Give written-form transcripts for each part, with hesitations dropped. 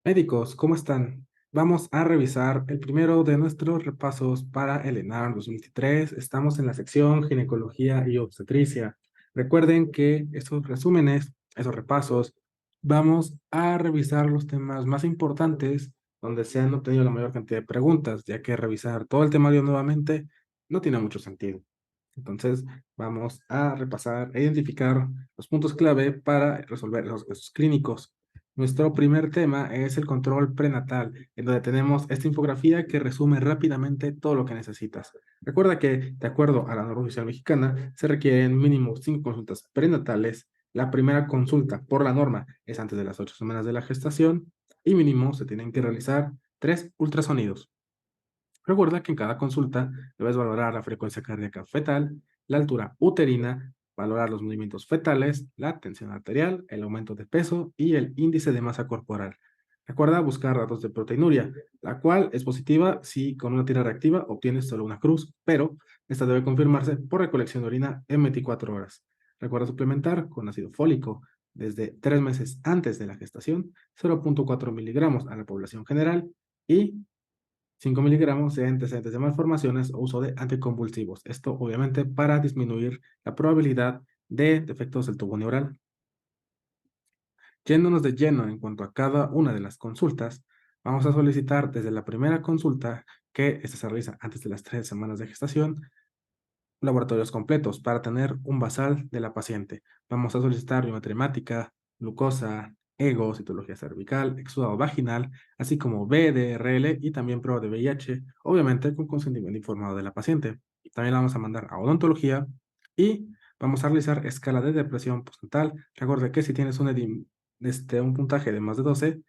Médicos, ¿cómo están? Vamos a revisar el primero de nuestros repasos para el ENAR 2023. Estamos en la sección Ginecología y Obstetricia. Recuerden que estos resúmenes, esos repasos, vamos a revisar los temas más importantes donde se han obtenido la mayor cantidad de preguntas, ya que revisar todo el temario nuevamente no tiene mucho sentido. Entonces, vamos a repasar e identificar los puntos clave para resolver los casos clínicos. Nuestro primer tema es el control prenatal, en donde tenemos esta infografía que resume rápidamente todo lo que necesitas. Recuerda que, de acuerdo a la norma oficial mexicana, se requieren mínimo 5 consultas prenatales. La primera consulta, por la norma, es antes de las 8 semanas de la gestación y mínimo se tienen que realizar 3 ultrasonidos. Recuerda que en cada consulta debes valorar la frecuencia cardíaca fetal, la altura uterina, valorar los movimientos fetales, la tensión arterial, el aumento de peso y el índice de masa corporal. Recuerda buscar datos de proteinuria, la cual es positiva si con una tira reactiva obtienes solo una cruz, pero esta debe confirmarse por recolección de orina en 24 horas. Recuerda suplementar con ácido fólico desde 3 meses antes de la gestación, 0,4 miligramos a la población general y 5 miligramos de antecedentes de malformaciones o uso de anticonvulsivos. Esto obviamente para disminuir la probabilidad de defectos del tubo neural. Yéndonos de lleno en cuanto a cada una de las consultas, vamos a solicitar desde la primera consulta, que esta se realiza antes de las 3 semanas de gestación, laboratorios completos para tener un basal de la paciente. Vamos a solicitar biometría hemática, glucosa, ego, citología cervical, exudado vaginal, así como BDRL y también prueba de VIH, obviamente con consentimiento informado de la paciente. También la vamos a mandar a odontología y vamos a realizar escala de depresión postnatal. Recuerda que si tienes un puntaje de más de 12,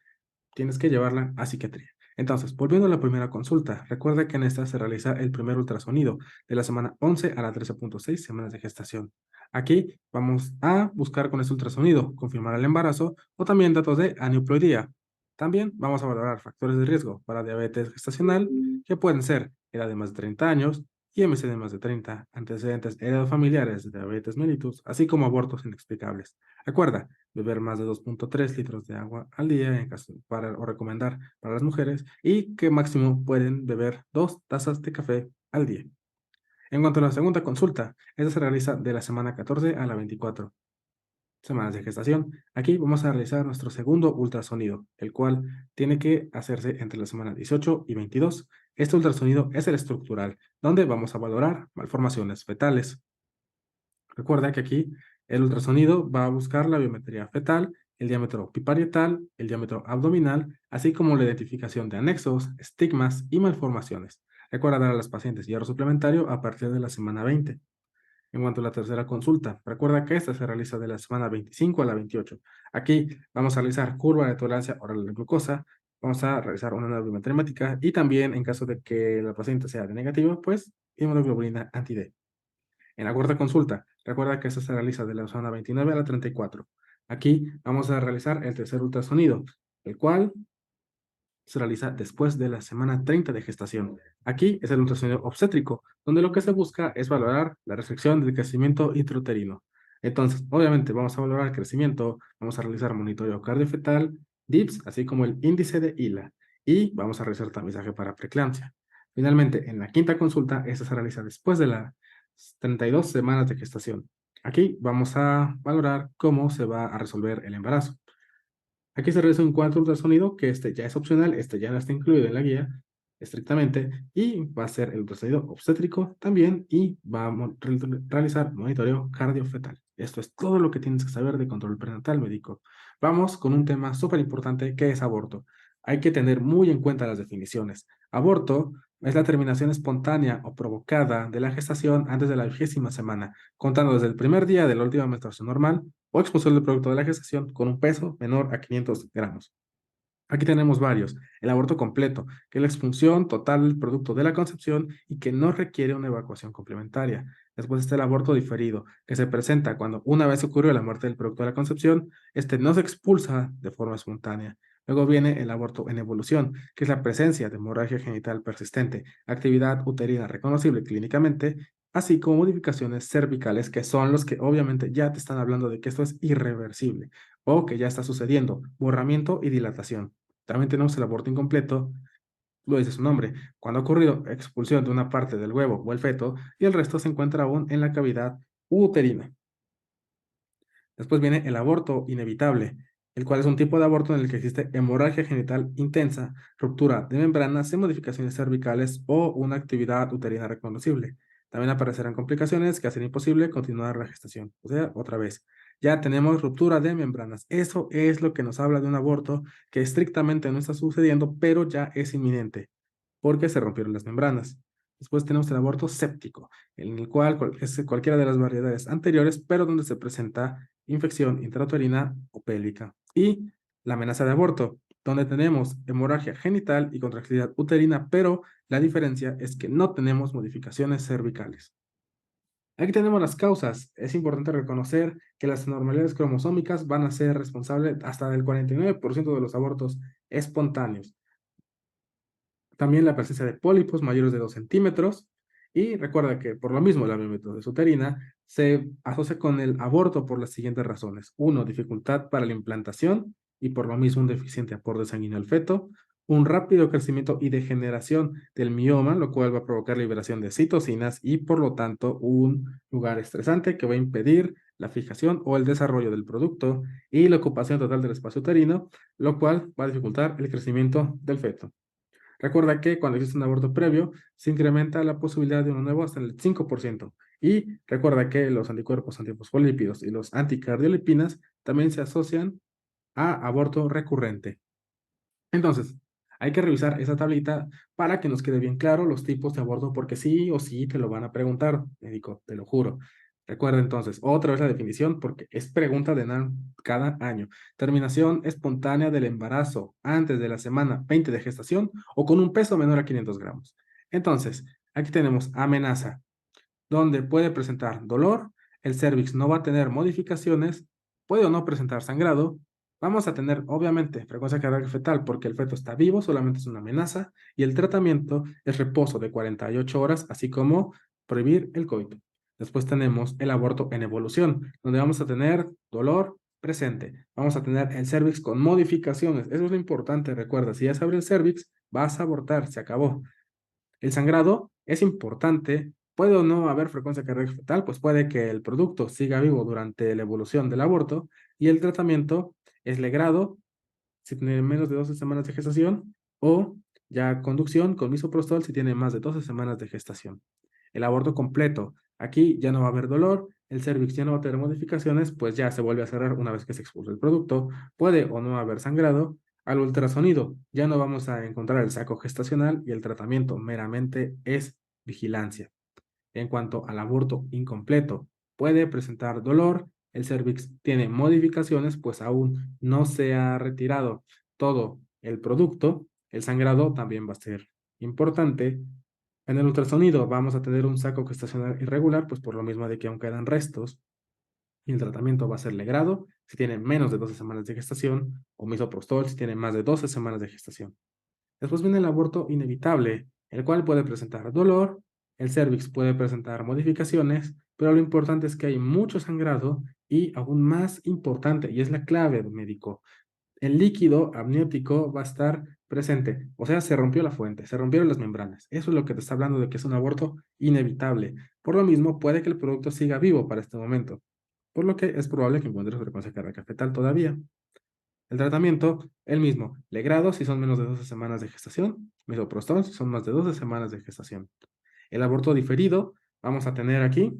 tienes que llevarla a psiquiatría. Entonces, volviendo a la primera consulta, recuerda que en esta se realiza el primer ultrasonido de la semana 11 a la 13,6 semanas de gestación. Aquí vamos a buscar con este ultrasonido confirmar el embarazo o también datos de aneuploidía. También vamos a valorar factores de riesgo para diabetes gestacional, que pueden ser edad de más de 30 años, IMC de más de 30, antecedentes heredofamiliares de diabetes mellitus, así como abortos inexplicables. Recuerda, beber más de 2,3 litros de agua al día en caso para, o recomendar para las mujeres y que máximo pueden beber 2 tazas de café al día. En cuanto a la segunda consulta, esta se realiza de la semana 14 a la 24 semanas de gestación. Aquí vamos a realizar nuestro segundo ultrasonido, el cual tiene que hacerse entre la semana 18 y 22. Este ultrasonido es el estructural, donde vamos a valorar malformaciones fetales. Recuerda que aquí el ultrasonido va a buscar la biometría fetal, el diámetro piparietal, el diámetro abdominal, así como la identificación de anexos, estigmas y malformaciones. Recuerda dar a las pacientes hierro suplementario a partir de la semana 20. En cuanto a la tercera consulta, recuerda que esta se realiza de la semana 25 a la 28. Aquí vamos a realizar curva de tolerancia oral a la glucosa, vamos a realizar una nueva biometría hemática y también en caso de que la paciente sea de negativo, pues inmunoglobulina anti-D. En la cuarta consulta, recuerda que esta se realiza de la semana 29 a la 34. Aquí vamos a realizar el tercer ultrasonido, el cual se realiza después de la semana 30 de gestación. Aquí es el ultrasonido obstétrico, donde lo que se busca es valorar la restricción del crecimiento intrauterino. Entonces, obviamente, vamos a valorar el crecimiento, vamos a realizar monitoreo cardiofetal, DIPS, así como el índice de ILA, y vamos a realizar tamizaje para preeclampsia. Finalmente, en la quinta consulta, esta se realiza después de las 32 semanas de gestación. Aquí vamos a valorar cómo se va a resolver el embarazo. Aquí se realiza un cuarto ultrasonido, que este ya es opcional, este ya no está incluido en la guía estrictamente, y va a ser el ultrasonido obstétrico también, y va a realizar monitoreo cardiofetal. Esto es todo lo que tienes que saber de control prenatal médico. Vamos con un tema súper importante que es aborto. Hay que tener muy en cuenta las definiciones. Aborto es la terminación espontánea o provocada de la gestación antes de la 20ª semana, contando desde el primer día de la última menstruación normal o expulsión del producto de la gestación con un peso menor a 500 gramos. Aquí tenemos varios. El aborto completo, que es la expulsión total del producto de la concepción y que no requiere una evacuación complementaria. Después está el aborto diferido, que se presenta cuando una vez ocurrió la muerte del producto de la concepción, este no se expulsa de forma espontánea. Luego viene el aborto en evolución, que es la presencia de hemorragia genital persistente, actividad uterina reconocible clínicamente, así como modificaciones cervicales, que son los que obviamente ya te están hablando de que esto es irreversible o que ya está sucediendo, borramiento y dilatación. También tenemos el aborto incompleto, lo dice su nombre, cuando ha ocurrido expulsión de una parte del huevo o el feto y el resto se encuentra aún en la cavidad uterina. Después viene el aborto inevitable, el cual es un tipo de aborto en el que existe hemorragia genital intensa, ruptura de membranas y modificaciones cervicales o una actividad uterina reconocible. También aparecerán complicaciones que hacen imposible continuar la gestación. O sea, otra vez, ya tenemos ruptura de membranas. Eso es lo que nos habla de un aborto que estrictamente no está sucediendo, pero ya es inminente porque se rompieron las membranas. Después tenemos el aborto séptico, en el cual es cualquiera de las variedades anteriores, pero donde se presenta infección intrauterina o pélvica. Y la amenaza de aborto, donde tenemos hemorragia genital y contractilidad uterina, pero la diferencia es que no tenemos modificaciones cervicales. Aquí tenemos las causas. Es importante reconocer que las anormalidades cromosómicas van a ser responsables hasta del 49% de los abortos espontáneos. También la presencia de pólipos mayores de 2 centímetros. Y recuerda que por lo mismo la miometría uterina se asocia con el aborto por las siguientes razones. Uno, dificultad para la implantación y por lo mismo un deficiente aporte sanguíneo al feto. Un rápido crecimiento y degeneración del mioma, lo cual va a provocar liberación de citocinas y por lo tanto un lugar estresante que va a impedir la fijación o el desarrollo del producto y la ocupación total del espacio uterino, lo cual va a dificultar el crecimiento del feto. Recuerda que cuando existe un aborto previo, se incrementa la posibilidad de uno nuevo hasta el 5%. Y recuerda que los anticuerpos antifosfolípidos y los anticardiolipinas también se asocian a aborto recurrente. Entonces, hay que revisar esa tablita para que nos quede bien claro los tipos de aborto, porque sí o sí te lo van a preguntar, médico, te lo juro. Recuerda entonces, otra vez la definición, porque es pregunta de cada año. Terminación espontánea del embarazo antes de la semana 20 de gestación o con un peso menor a 500 gramos. Entonces, aquí tenemos amenaza, donde puede presentar dolor, el cervix no va a tener modificaciones, puede o no presentar sangrado, vamos a tener obviamente frecuencia cardíaca fetal porque el feto está vivo, solamente es una amenaza, y el tratamiento es reposo de 48 horas, así como prohibir el coito. Después tenemos el aborto en evolución, donde vamos a tener dolor presente, vamos a tener el cervix con modificaciones, eso es lo importante, recuerda, si ya se abre el cervix, vas a abortar, se acabó. El sangrado es importante. Puede o no haber frecuencia cardíaca fetal, pues puede que el producto siga vivo durante la evolución del aborto y el tratamiento es legrado si tiene menos de 12 semanas de gestación o ya conducción con misoprostol si tiene más de 12 semanas de gestación. El aborto completo, aquí ya no va a haber dolor, el cervix ya no va a tener modificaciones, pues ya se vuelve a cerrar una vez que se expulsa el producto, puede o no haber sangrado. Al ultrasonido ya no vamos a encontrar el saco gestacional y el tratamiento meramente es vigilancia. En cuanto al aborto incompleto, puede presentar dolor, el cervix tiene modificaciones, pues aún no se ha retirado todo el producto, el sangrado también va a ser importante. En el ultrasonido vamos a tener un saco gestacional irregular, pues por lo mismo de que aún quedan restos, y el tratamiento va a ser legrado si tiene menos de 12 semanas de gestación, o misoprostol si tiene más de 12 semanas de gestación. Después viene el aborto inevitable, el cual puede presentar dolor, el cervix puede presentar modificaciones, pero lo importante es que hay mucho sangrado y aún más importante, y es la clave médico, el líquido amniótico va a estar presente. O sea, se rompió la fuente, se rompieron las membranas. Eso es lo que te está hablando de que es un aborto inevitable. Por lo mismo, puede que el producto siga vivo para este momento, por lo que es probable que encuentres frecuencia cardíaca fetal todavía. El tratamiento, el mismo, legrado si son menos de 12 semanas de gestación, misoprostol si son más de 12 semanas de gestación. El aborto diferido, vamos a tener aquí,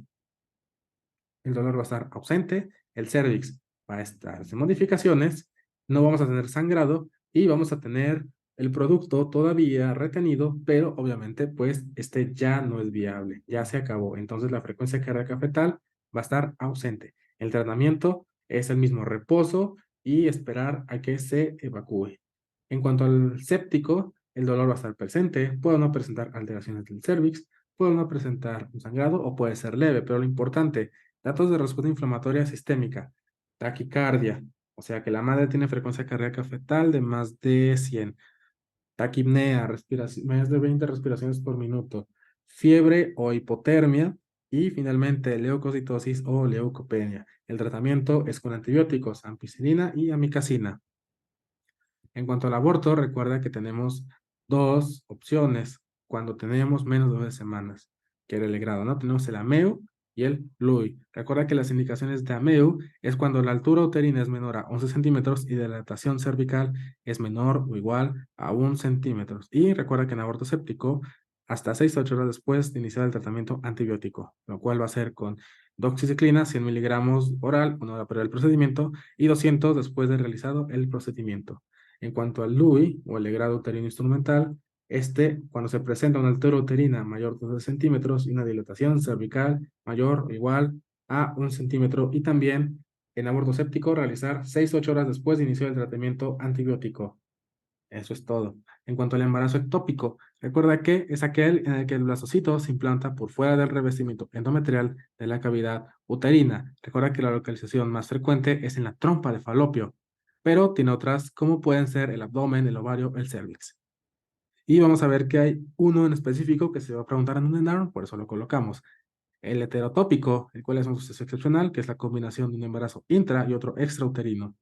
el dolor va a estar ausente, el cervix va a estar sin modificaciones, no vamos a tener sangrado y vamos a tener el producto todavía retenido, pero obviamente pues este ya no es viable, ya se acabó. Entonces la frecuencia cardíaca fetal va a estar ausente. El tratamiento es el mismo reposo y esperar a que se evacúe. En cuanto al séptico, el dolor va a estar presente, puede no presentar alteraciones del cervix, puede no presentar un sangrado o puede ser leve, pero lo importante, datos de respuesta inflamatoria sistémica, taquicardia, o sea que la madre tiene frecuencia cardíaca fetal de más de 100, taquipnea, respiración, más de 20 respiraciones por minuto, fiebre o hipotermia y finalmente leucocitosis o leucopenia. El tratamiento es con antibióticos, ampicilina y amicacina. En cuanto al aborto, recuerda que tenemos dos opciones cuando tenemos menos de 9 semanas, que era el grado, ¿no? Tenemos el AMEU y el LUI. Recuerda que las indicaciones de AMEU es cuando la altura uterina es menor a 11 centímetros y la dilatación cervical es menor o igual a 1 centímetro. Y recuerda que en aborto séptico, hasta 6 a 8 horas después de iniciar el tratamiento antibiótico, lo cual va a ser con doxiciclina, 100 miligramos oral, 1 hora previa del procedimiento, y 200 después de realizado el procedimiento. En cuanto al LUI, o el legrado uterino instrumental, cuando se presenta una altura uterina mayor de 2 centímetros y una dilatación cervical mayor o igual a 1 centímetro, y también en aborto séptico, realizar 6 a 8 horas después de iniciar el tratamiento antibiótico. Eso es todo. En cuanto al embarazo ectópico, recuerda que es aquel en el que el blastocito se implanta por fuera del revestimiento endometrial de la cavidad uterina. Recuerda que la localización más frecuente es en la trompa de falopio, pero tiene otras como pueden ser el abdomen, el ovario, el cervix. Y vamos a ver que hay uno en específico que se va a preguntar en un ENARM, por eso lo colocamos. El heterotópico, el cual es un suceso excepcional, que es la combinación de un embarazo intra y otro extrauterino.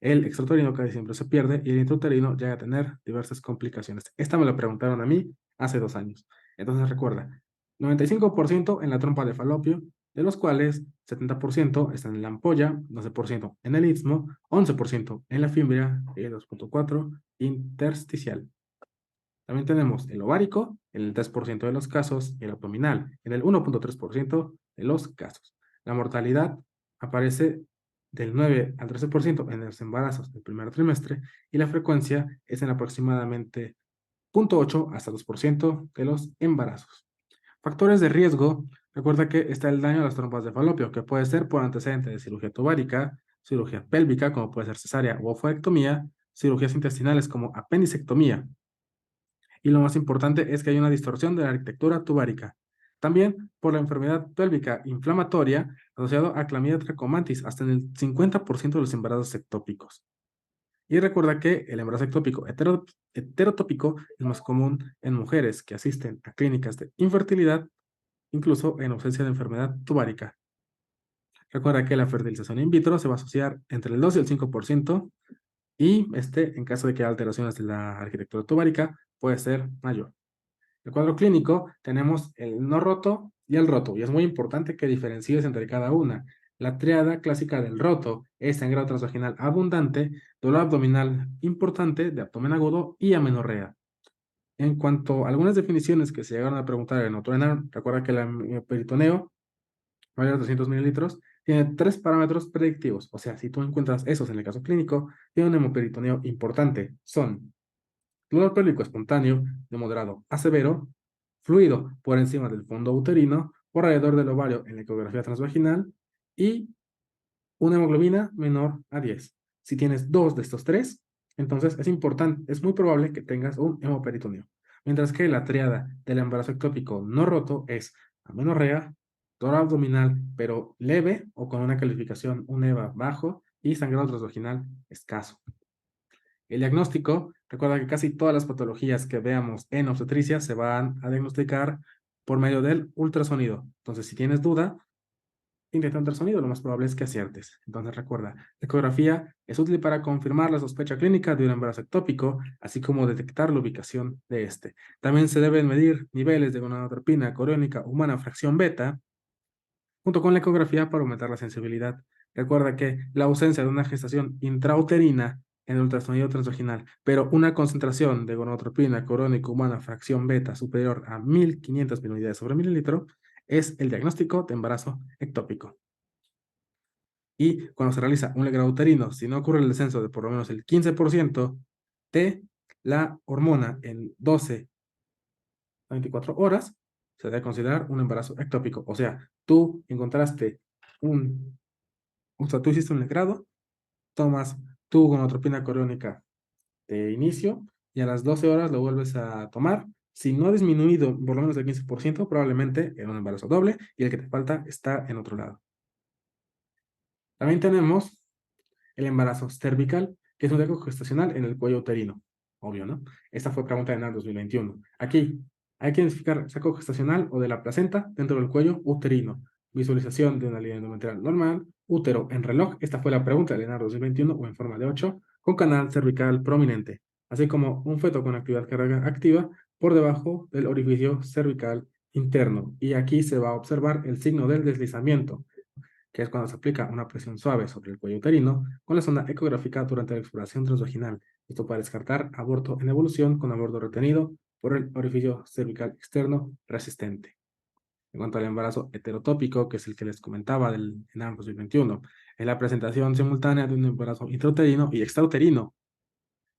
El extrauterino casi siempre se pierde y el intrauterino llega a tener diversas complicaciones. Esta me la preguntaron a mí hace 2 años. Entonces recuerda, 95% en la trompa de falopio, de los cuales 70% están en la ampolla, 12% en el istmo, 11% en la fímbria y 2,4% intersticial. También tenemos el ovárico en el 3% de los casos y el abdominal en el 1,3% de los casos. La mortalidad aparece del 9 al 13% en los embarazos del primer trimestre y la frecuencia es en aproximadamente 0,8 hasta 2% de los embarazos. Factores de riesgo. Recuerda que está el daño a las trompas de falopio, que puede ser por antecedente de cirugía tubárica, cirugía pélvica, como puede ser cesárea o oforectomía, cirugías intestinales como apendicectomía, y lo más importante es que hay una distorsión de la arquitectura tubárica. También por la enfermedad pélvica inflamatoria asociado a clamidia trachomatis, hasta en el 50% de los embarazos ectópicos. Y recuerda que el embarazo ectópico heterotópico es más común en mujeres que asisten a clínicas de infertilidad, incluso en ausencia de enfermedad tubárica. Recuerda que la fertilización in vitro se va a asociar entre el 2 y el 5%, y en caso de que haya alteraciones de la arquitectura tubárica, puede ser mayor. El cuadro clínico tenemos el no roto y el roto, y es muy importante que diferencies entre cada una. La tríada clásica del roto es sangrado transvaginal abundante, dolor abdominal importante de abdomen agudo y amenorrea. En cuanto a algunas definiciones que se llegaron a preguntar en otro ENAR, recuerda que el peritoneo mayor de 300 mililitros tiene 3 parámetros predictivos, o sea, si tú encuentras esos en el caso clínico, tiene un hemoperitoneo importante. Son dolor pélvico espontáneo de moderado a severo, fluido por encima del fondo uterino, por alrededor del ovario en la ecografía transvaginal y una hemoglobina menor a 10. Si tienes dos de estos tres, entonces es muy probable que tengas un hemoperitoneo. Mientras que la triada del embarazo ectópico no roto es amenorrea, dolor abdominal pero leve o con una calificación, un EVA bajo, y sangrado transvaginal escaso. El diagnóstico, recuerda que casi todas las patologías que veamos en obstetricia se van a diagnosticar por medio del ultrasonido. Entonces, si tienes duda, intenta ultrasonido, lo más probable es que aciertes. Entonces, recuerda, la ecografía es útil para confirmar la sospecha clínica de un embarazo ectópico, así como detectar la ubicación de este. También se deben medir niveles de gonadotropina coriónica humana fracción beta, junto con la ecografía para aumentar la sensibilidad. Recuerda que la ausencia de una gestación intrauterina en el ultrasonido transvaginal, pero una concentración de gonadotropina corónica humana fracción beta superior a 1500 unidades sobre mililitro es el diagnóstico de embarazo ectópico. Y cuando se realiza un legrado uterino, si no ocurre el descenso de por lo menos el 15% de la hormona en 12 a 24 horas, se debe considerar un embarazo ectópico. O sea, tú encontraste tú hiciste un legrado, tomas tu gonadotropina coriónica de inicio y a las 12 horas lo vuelves a tomar. Si no ha disminuido por lo menos el 15%, probablemente en un embarazo doble y el que te falta está en otro lado. También tenemos el embarazo cervical, que es un eco gestacional en el cuello uterino. Obvio, ¿no? Esta fue pregunta de NAR 2021. Aquí hay que identificar saco gestacional o de la placenta dentro del cuello uterino. Visualización de una línea endometrial normal, útero en reloj. Esta fue la pregunta de NAR 2021 o en forma de 8. con canal cervical prominente, así como un feto con actividad cardíaca activa por debajo del orificio cervical interno. Y aquí se va a observar el signo del deslizamiento, que es cuando se aplica una presión suave sobre el cuello uterino con la sonda ecográfica durante la exploración transvaginal. Esto para descartar aborto en evolución con aborto retenido por el orificio cervical externo resistente. En cuanto al embarazo heterotópico, que es el que les comentaba del ENAM 2021, es la presentación simultánea de un embarazo intrauterino y extrauterino.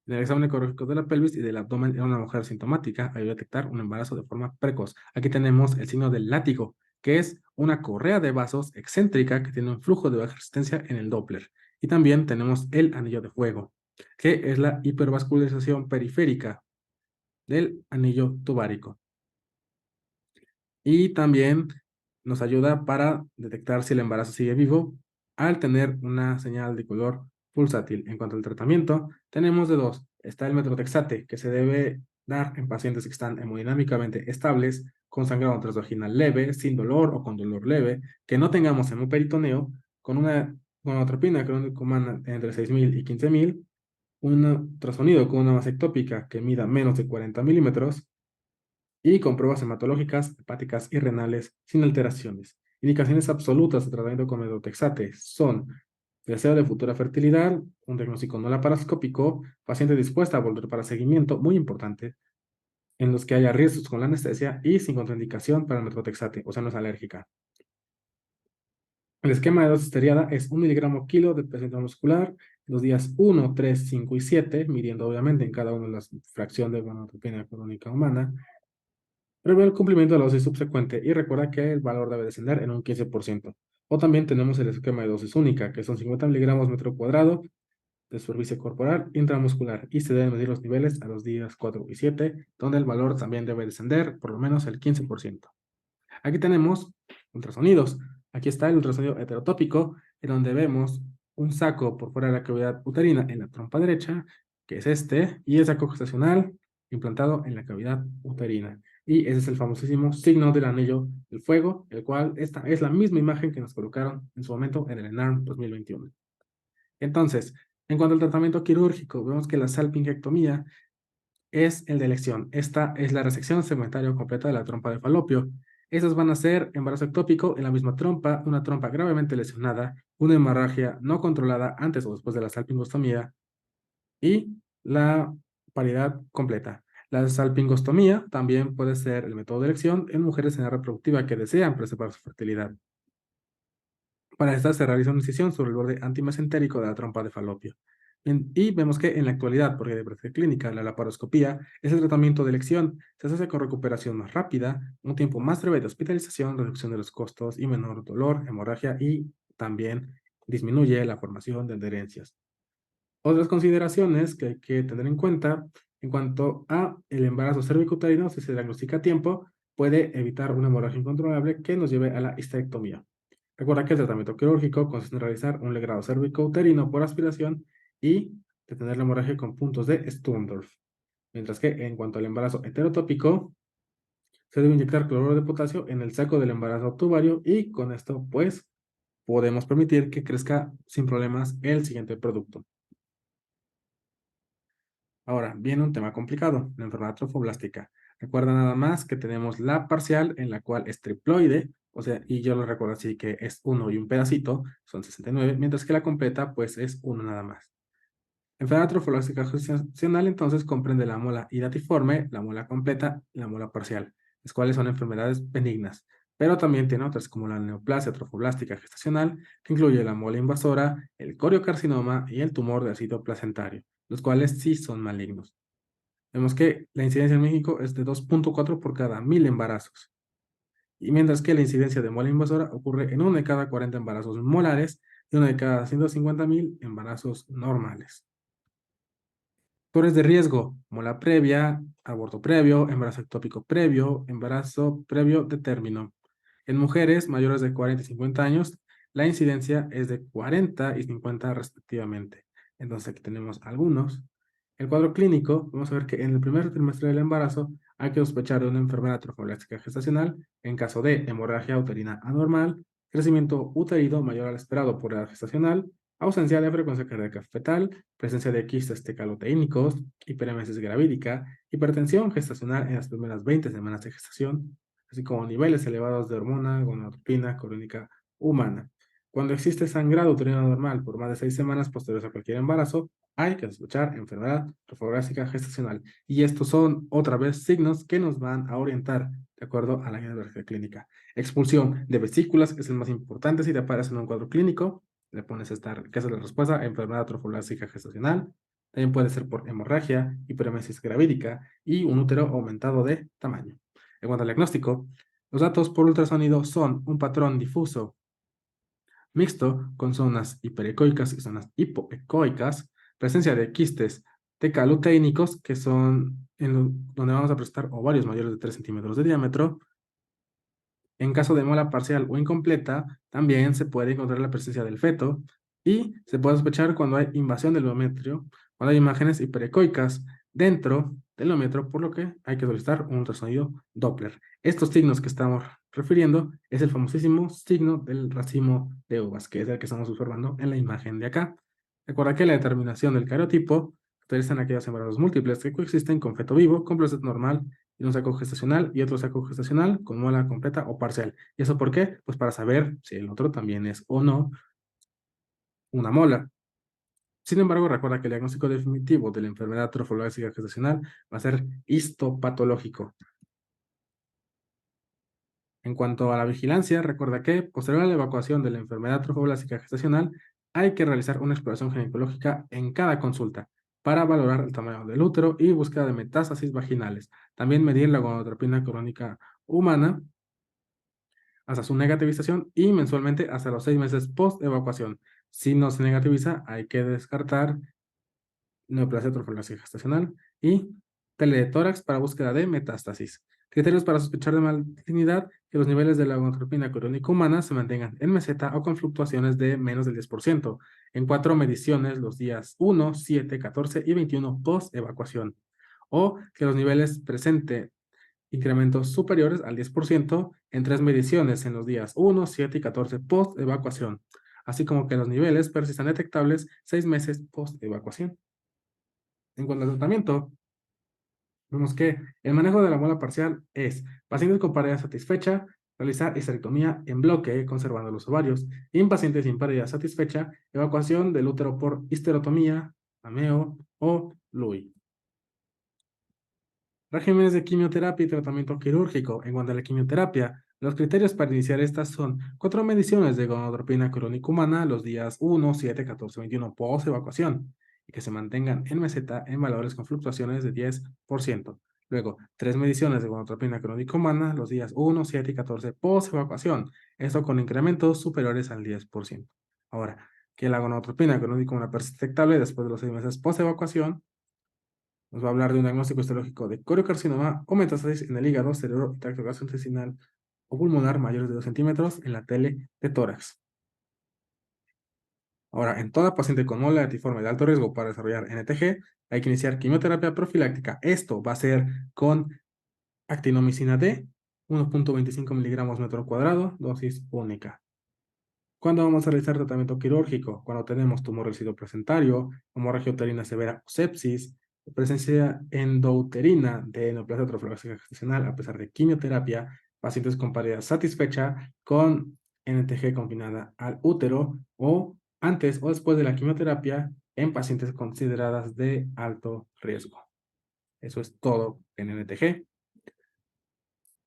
En el examen ecológico de la pelvis y del abdomen en una mujer sintomática ayuda a detectar un embarazo de forma precoz. Aquí tenemos el signo del látigo, que es una correa de vasos excéntrica que tiene un flujo de baja resistencia en el Doppler. Y también tenemos el anillo de fuego, que es la hipervascularización periférica del anillo tubárico. Y también nos ayuda para detectar si el embarazo sigue vivo al tener una señal de color pulsátil. En cuanto al tratamiento, tenemos de dos. Está el metrotexate, que se debe dar en pacientes que están hemodinámicamente estables, con sangrado transvaginal leve, sin dolor o con dolor leve, que no tengamos hemoperitoneo, con una gonadotropina crónica humana entre 6.000 y 15.000, un ultrasonido con una masa ectópica que mida menos de 40 milímetros, y con pruebas hematológicas, hepáticas y renales sin alteraciones. Indicaciones absolutas de tratamiento con metotrexate son deseo de futura fertilidad, un diagnóstico no laparoscópico, paciente dispuesta a volver para seguimiento, muy importante, en los que haya riesgos con la anestesia y sin contraindicación para el metotrexate, o sea, no es alérgica. El esquema de dosis seriada es 1 miligramo kilo de peso intramuscular los días 1, 3, 5 y 7, midiendo obviamente en cada una de las fracciones de gonadotropina crónica humana, prevé el cumplimiento de la dosis subsecuente y recuerda que el valor debe descender en un 15%. O también tenemos el esquema de dosis única, que son 50 miligramos metro cuadrado de superficie corporal intramuscular y se deben medir los niveles a los días 4 y 7, donde el valor también debe descender por lo menos el 15%. Aquí tenemos ultrasonidos. Aquí está el ultrasonido heterotópico, en donde vemos un saco por fuera de la cavidad uterina en la trompa derecha, que es este, y el saco gestacional implantado en la cavidad uterina. Y ese es el famosísimo signo del anillo del fuego, el cual esta es la misma imagen que nos colocaron en su momento en el ENARM 2021. Entonces, en cuanto al tratamiento quirúrgico, vemos que la salpingectomía es el de elección. Esta es la resección segmentaria completa de la trompa de falopio. Esas van a ser embarazo ectópico en la misma trompa, una trompa gravemente lesionada, una hemorragia no controlada antes o después de la salpingostomía y la paridad completa. La salpingostomía también puede ser el método de elección en mujeres en edad reproductiva que desean preservar su fertilidad. Para esta se realiza una incisión sobre el borde antimesentérico de la trompa de falopio. Y vemos que en la actualidad, porque de práctica clínica, la laparoscopía es el tratamiento de elección. Se asocia con recuperación más rápida, un tiempo más breve de hospitalización, reducción de los costos y menor dolor, hemorragia y también disminuye la formación de adherencias. Otras consideraciones que hay que tener en cuenta en cuanto a el embarazo cervicuterino, si se diagnostica a tiempo, puede evitar una hemorragia incontrolable que nos lleve a la histerectomía. Recuerda que el tratamiento quirúrgico consiste en realizar un legrado cervicouterino por aspiración y detener la hemorragia con puntos de Sturndorf. Mientras que en cuanto al embarazo heterotópico, se debe inyectar cloruro de potasio en el saco del embarazo tubario y con esto pues podemos permitir que crezca sin problemas el siguiente producto. Ahora, viene un tema complicado, la enfermedad trofoblástica. Recuerda nada más que tenemos la parcial en la cual es triploide, o sea, y yo lo recuerdo así que es uno y un pedacito, son 69, mientras que la completa pues es uno nada más. Enfermedad trofoblástica gestacional entonces comprende la mola hidatiforme, la mola completa y la mola parcial, las cuales son enfermedades benignas, pero también tiene otras como la neoplasia trofoblástica gestacional, que incluye la mola invasora, el coriocarcinoma y el tumor de ácido placentario, los cuales sí son malignos. Vemos que la incidencia en México es de 2.4 por cada 1000 embarazos, y mientras que la incidencia de mola invasora ocurre en 1 de cada 40 embarazos molares y 1 de cada 150.000 embarazos normales. Factores de riesgo, mola previa, aborto previo, embarazo ectópico previo, embarazo previo de término. En mujeres mayores de 40 y 50 años, la incidencia es de 40 y 50 respectivamente. Entonces aquí tenemos algunos. El cuadro clínico, vamos a ver que en el primer trimestre del embarazo hay que sospechar de una enfermedad trofoblástica gestacional en caso de hemorragia uterina anormal, crecimiento uterino mayor al esperado por edad gestacional, ausencia de frecuencia cardíaca fetal, presencia de quistes tecaloteínicos, hiperemesis gravídica, hipertensión gestacional en las primeras 20 semanas de gestación, así como niveles elevados de hormona gonadotropina crónica humana. Cuando existe sangrado uterino normal por más de 6 semanas posteriores a cualquier embarazo, hay que sospechar enfermedad trofogástrica gestacional. Y estos son, otra vez, signos que nos van a orientar de acuerdo a la guía de biología clínica. Expulsión de vesículas es el más importante si te aparece en un cuadro clínico. Le pones esta, que es la respuesta, enfermedad trofolásica gestacional. También puede ser por hemorragia, hiperemesis gravídica y un útero aumentado de tamaño. En cuanto al diagnóstico, los datos por ultrasonido son un patrón difuso mixto con zonas hiperecoicas y zonas hipoecoicas, presencia de quistes tecaluteínicos, que son donde vamos a presentar ovarios mayores de 3 centímetros de diámetro. En caso de mola parcial o incompleta, también se puede encontrar la presencia del feto y se puede sospechar cuando hay invasión del endometrio, cuando hay imágenes hiperecoicas dentro del endometrio, por lo que hay que solicitar un ultrasonido Doppler. Estos signos que estamos refiriendo es el famosísimo signo del racimo de uvas, que es el que estamos observando en la imagen de acá. Recuerda que la determinación del cariotipo utilizan aquellos embarazos múltiples que coexisten con feto vivo, con placenta normal y un saco gestacional y otro saco gestacional con muela completa o parcial. ¿Y eso por qué? Pues para saber si el otro también es o no una mola. Sin embargo, recuerda que el diagnóstico definitivo de la enfermedad trofológica gestacional va a ser histopatológico. En cuanto a la vigilancia, recuerda que, posterior a la evacuación de la enfermedad trofoblástica gestacional, hay que realizar una exploración ginecológica en cada consulta para valorar el tamaño del útero y búsqueda de metástasis vaginales. También medir la gonadotropina crónica humana hasta su negativización y mensualmente hasta los 6 meses post evacuación. Si no se negativiza, hay que descartar neoplasia trofolásica gestacional y teletórax para búsqueda de metástasis. Criterios para sospechar de malignidad: que los niveles de la gonadotropina coriónica humana se mantengan en meseta o con fluctuaciones de menos del 10%, en 4 mediciones los días 1, 7, 14 y 21 post evacuación. O que los niveles presenten incrementos superiores al 10% en 3 mediciones en los días 1, 7 y 14 post evacuación, así como que los niveles persistan detectables 6 meses post evacuación. En cuanto al tratamiento, vemos que el manejo de la muela parcial es: pacientes con pareja satisfecha, realizar histerectomía en bloque conservando los ovarios, y en pacientes sin pareja satisfecha, evacuación del útero por histerotomía, ameo o LUI. Regímenes de quimioterapia y tratamiento quirúrgico. En cuanto a la quimioterapia, los criterios para iniciar estas son 4 mediciones de gonadotropina crónica humana los días 1, 7, 14, 21 post evacuación y que se mantengan en meseta en valores con fluctuaciones de 10%. Luego, 3 mediciones de gonadotropina crónica humana los días 1, 7 y 14 post evacuación, esto con incrementos superiores al 10%. Ahora, que la gonadotropina crónica humana persiste detectable después de los 6 meses post evacuación, nos va a hablar de un diagnóstico histológico de coriocarcinoma o metástasis en el hígado, cerebro, tracto gastrointestinal o pulmonar mayores de 2 centímetros en la tele de tórax. Ahora, en toda paciente con mola latiforme de alto riesgo para desarrollar NTG, hay que iniciar quimioterapia profiláctica. Esto va a ser con actinomicina D, 1.25 miligramos metro cuadrado, dosis única. ¿Cuándo vamos a realizar tratamiento quirúrgico? Cuando tenemos tumor residuo placentario, hemorragia uterina severa o sepsis, presencia endouterina de neoplasia trofológica gestacional a pesar de quimioterapia, pacientes con paridad satisfecha con NTG confinada al útero o antes o después de la quimioterapia en pacientes consideradas de alto riesgo. Eso es todo en NTG.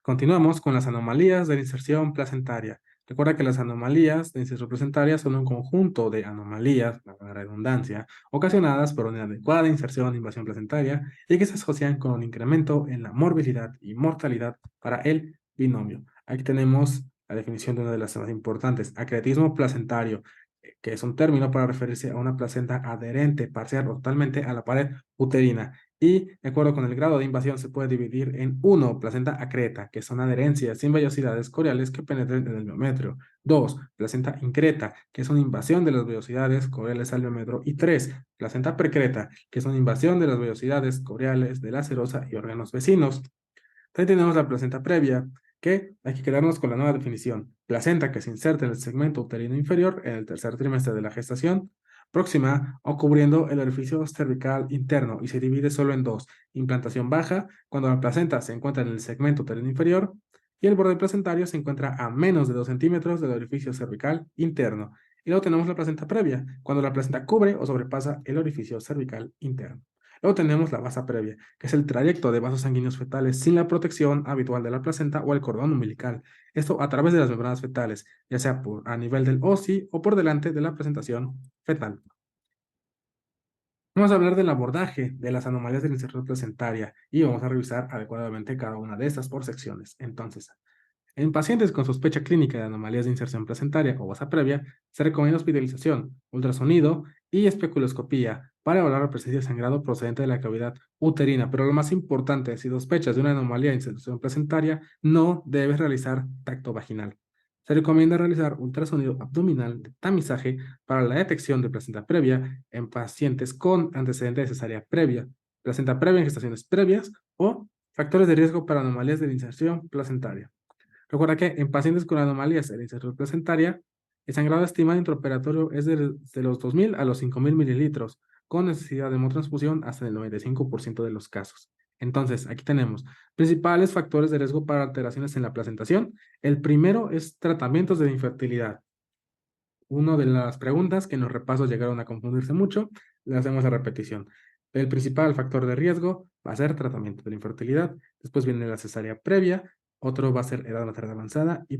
Continuamos con las anomalías de la inserción placentaria. Recuerda que las anomalías de inserción placentaria son un conjunto de anomalías, la redundancia, ocasionadas por una inadecuada inserción e invasión placentaria y que se asocian con un incremento en la morbilidad y mortalidad para el binomio. Aquí tenemos la definición de una de las más importantes: acretismo placentario, que es un término para referirse a una placenta adherente parcial o totalmente a la pared uterina. Y, de acuerdo con el grado de invasión, se puede dividir en 1, placenta acreta, que son adherencias sin vellosidades coriales que penetren en el miometrio. 2, placenta increta, que es una invasión de las vellosidades coriales al miometrio. Y 3, placenta precreta, que es una invasión de las vellosidades coriales de la serosa y órganos vecinos. También tenemos la placenta previa, que hay que quedarnos con la nueva definición: placenta que se inserta en el segmento uterino inferior en el tercer trimestre de la gestación, próxima o cubriendo el orificio cervical interno y se divide solo en dos. Implantación baja, cuando la placenta se encuentra en el segmento uterino inferior y el borde placentario se encuentra a menos de 2 centímetros del orificio cervical interno. Y luego tenemos la placenta previa, cuando la placenta cubre o sobrepasa el orificio cervical interno. Luego tenemos la basa previa, que es el trayecto de vasos sanguíneos fetales sin la protección habitual de la placenta o el cordón umbilical. Esto a través de las membranas fetales, ya sea a nivel del OSI o por delante de la presentación fetal. Vamos a hablar del abordaje de las anomalías de la inserción placentaria y vamos a revisar adecuadamente cada una de estas por secciones. Entonces, en pacientes con sospecha clínica de anomalías de inserción placentaria o basa previa, se recomienda hospitalización, ultrasonido y especuloscopía para evaluar la presencia de sangrado procedente de la cavidad uterina. Pero lo más importante, si sospechas de una anomalía de inserción placentaria, no debes realizar tacto vaginal. Se recomienda realizar ultrasonido abdominal de tamizaje para la detección de placenta previa en pacientes con antecedentes de cesárea previa, placenta previa en gestaciones previas o factores de riesgo para anomalías de la inserción placentaria. Recuerda que en pacientes con anomalías de la inserción placentaria, el sangrado estimado intraoperatorio es de los 2.000 a los 5.000 mililitros, con necesidad de hemotransfusión hasta el 95% de los casos. Entonces, aquí tenemos principales factores de riesgo para alteraciones en la placentación. El primero es tratamientos de infertilidad. Una de las preguntas que en los repasos llegaron a confundirse mucho, le hacemos la repetición. El principal factor de riesgo va a ser tratamiento de la infertilidad, después viene la cesárea previa, otro va a ser edad materna avanzada y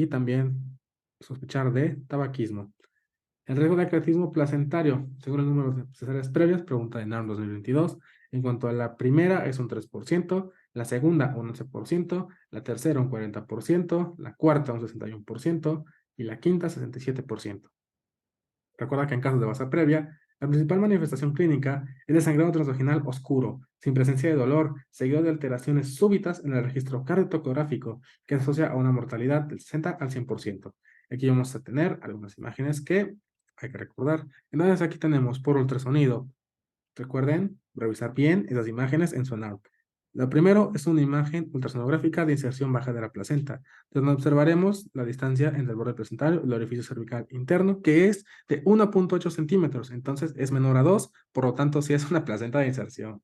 también sospechar de tabaquismo. El riesgo de acretismo placentario, según el número de cesáreas previas, pregunta de NARM 2022. En cuanto a la primera, es un 3%, la segunda, un 11%, la tercera, un 40%, la cuarta, un 61% y la quinta, 67%. Recuerda que en casos de basa previa, la principal manifestación clínica es de sangrado transvaginal oscuro, sin presencia de dolor, seguido de alteraciones súbitas en el registro cardiotocográfico, que se asocia a una mortalidad del 60 al 100%. Aquí vamos a tener algunas imágenes que hay que recordar. Entonces aquí tenemos por ultrasonido. Recuerden revisar bien esas imágenes en Sonar. Lo primero es una imagen ultrasonográfica de inserción baja de la placenta, donde observaremos la distancia entre el borde placentario y el orificio cervical interno, que es de 1.8 centímetros, entonces es menor a 2, por lo tanto sí es una placenta de inserción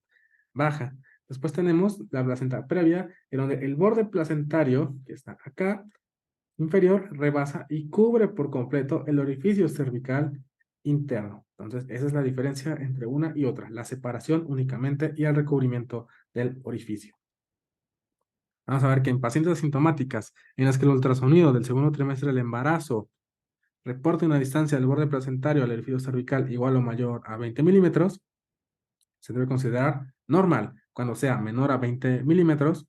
baja. Después tenemos la placenta previa, en donde el borde placentario, que está acá, inferior, rebasa y cubre por completo el orificio cervical interno. Entonces, esa es la diferencia entre una y otra, la separación únicamente y el recubrimiento del orificio. Vamos a ver que en pacientes asintomáticas en las que el ultrasonido del segundo trimestre del embarazo reporte una distancia del borde placentario al orificio cervical igual o mayor a 20 milímetros, se debe considerar normal. Cuando sea menor a 20 milímetros,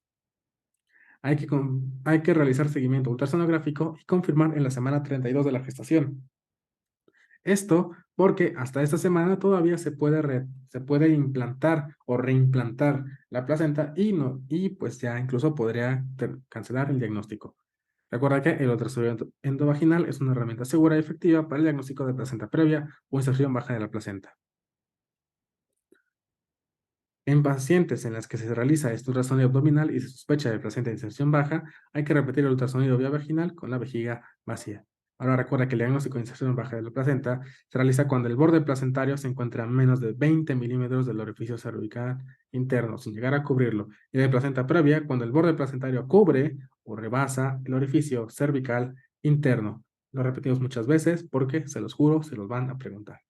hay que realizar seguimiento ultrasonográfico y confirmar en la semana 32 de la gestación. Esto porque hasta esta semana todavía se puede implantar o reimplantar la placenta y pues ya incluso podría cancelar el diagnóstico. Recuerda que el ultrasonido endovaginal es una herramienta segura y efectiva para el diagnóstico de placenta previa o inserción baja de la placenta. En pacientes en las que se realiza este ultrasonido abdominal y se sospecha de placenta de inserción baja, hay que repetir el ultrasonido vía vaginal con la vejiga vacía. Ahora recuerda que el diagnóstico de inserción baja de la placenta se realiza cuando el borde placentario se encuentra a menos de 20 milímetros del orificio cervical interno, sin llegar a cubrirlo, y de placenta previa cuando el borde placentario cubre o rebasa el orificio cervical interno. Lo repetimos muchas veces porque, se los juro, se los van a preguntar.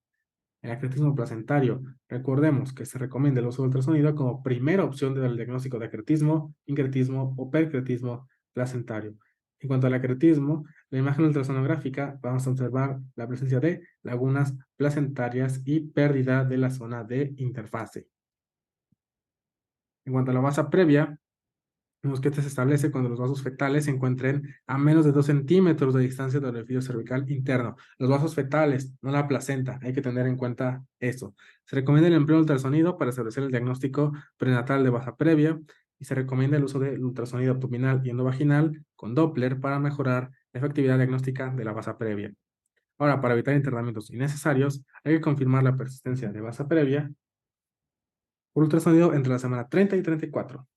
El acretismo placentario. Recordemos que se recomienda el uso de ultrasonido como primera opción del diagnóstico de acretismo, incretismo o percretismo placentario. En cuanto al acretismo, la imagen ultrasonográfica vamos a observar la presencia de lagunas placentarias y pérdida de la zona de interfase. En cuanto a la base previa, vemos que este se establece cuando los vasos fetales se encuentren a menos de 2 centímetros de distancia del orificio cervical interno. Los vasos fetales, no la placenta, hay que tener en cuenta eso. Se recomienda el empleo de ultrasonido para establecer el diagnóstico prenatal de baja previa y se recomienda el uso del ultrasonido abdominal y endovaginal con Doppler para mejorar la efectividad diagnóstica de la basa previa. Ahora, para evitar internamientos innecesarios, hay que confirmar la persistencia de basa previa por ultrasonido entre la semana 30 y 34.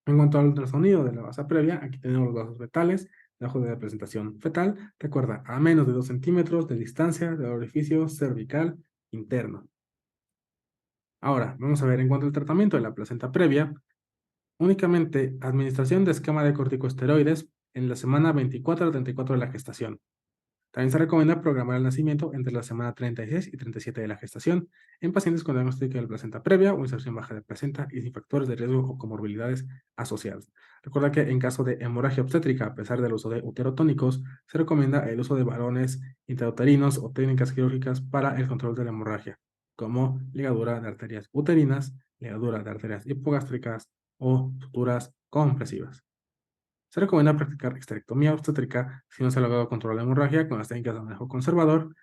En cuanto al ultrasonido de la base previa, aquí tenemos los vasos fetales, debajo de la presentación fetal, recuerda, a menos de 2 centímetros de distancia del orificio cervical interno. Ahora, vamos a ver en cuanto al tratamiento de la placenta previa, únicamente administración de esquema de corticosteroides en la semana 24 a 34 de la gestación. También se recomienda programar el nacimiento entre la semana 36 y 37 de la gestación en pacientes con diagnóstico de placenta previa o inserción baja de placenta y sin factores de riesgo o comorbilidades asociadas. Recuerda que en caso de hemorragia obstétrica, a pesar del uso de uterotónicos, se recomienda el uso de balones intrauterinos o técnicas quirúrgicas para el control de la hemorragia, como ligadura de arterias uterinas, ligadura de arterias hipogástricas o suturas compresivas. Se recomienda practicar histerectomía obstétrica si no se ha logrado controlar la hemorragia con las técnicas de manejo conservador.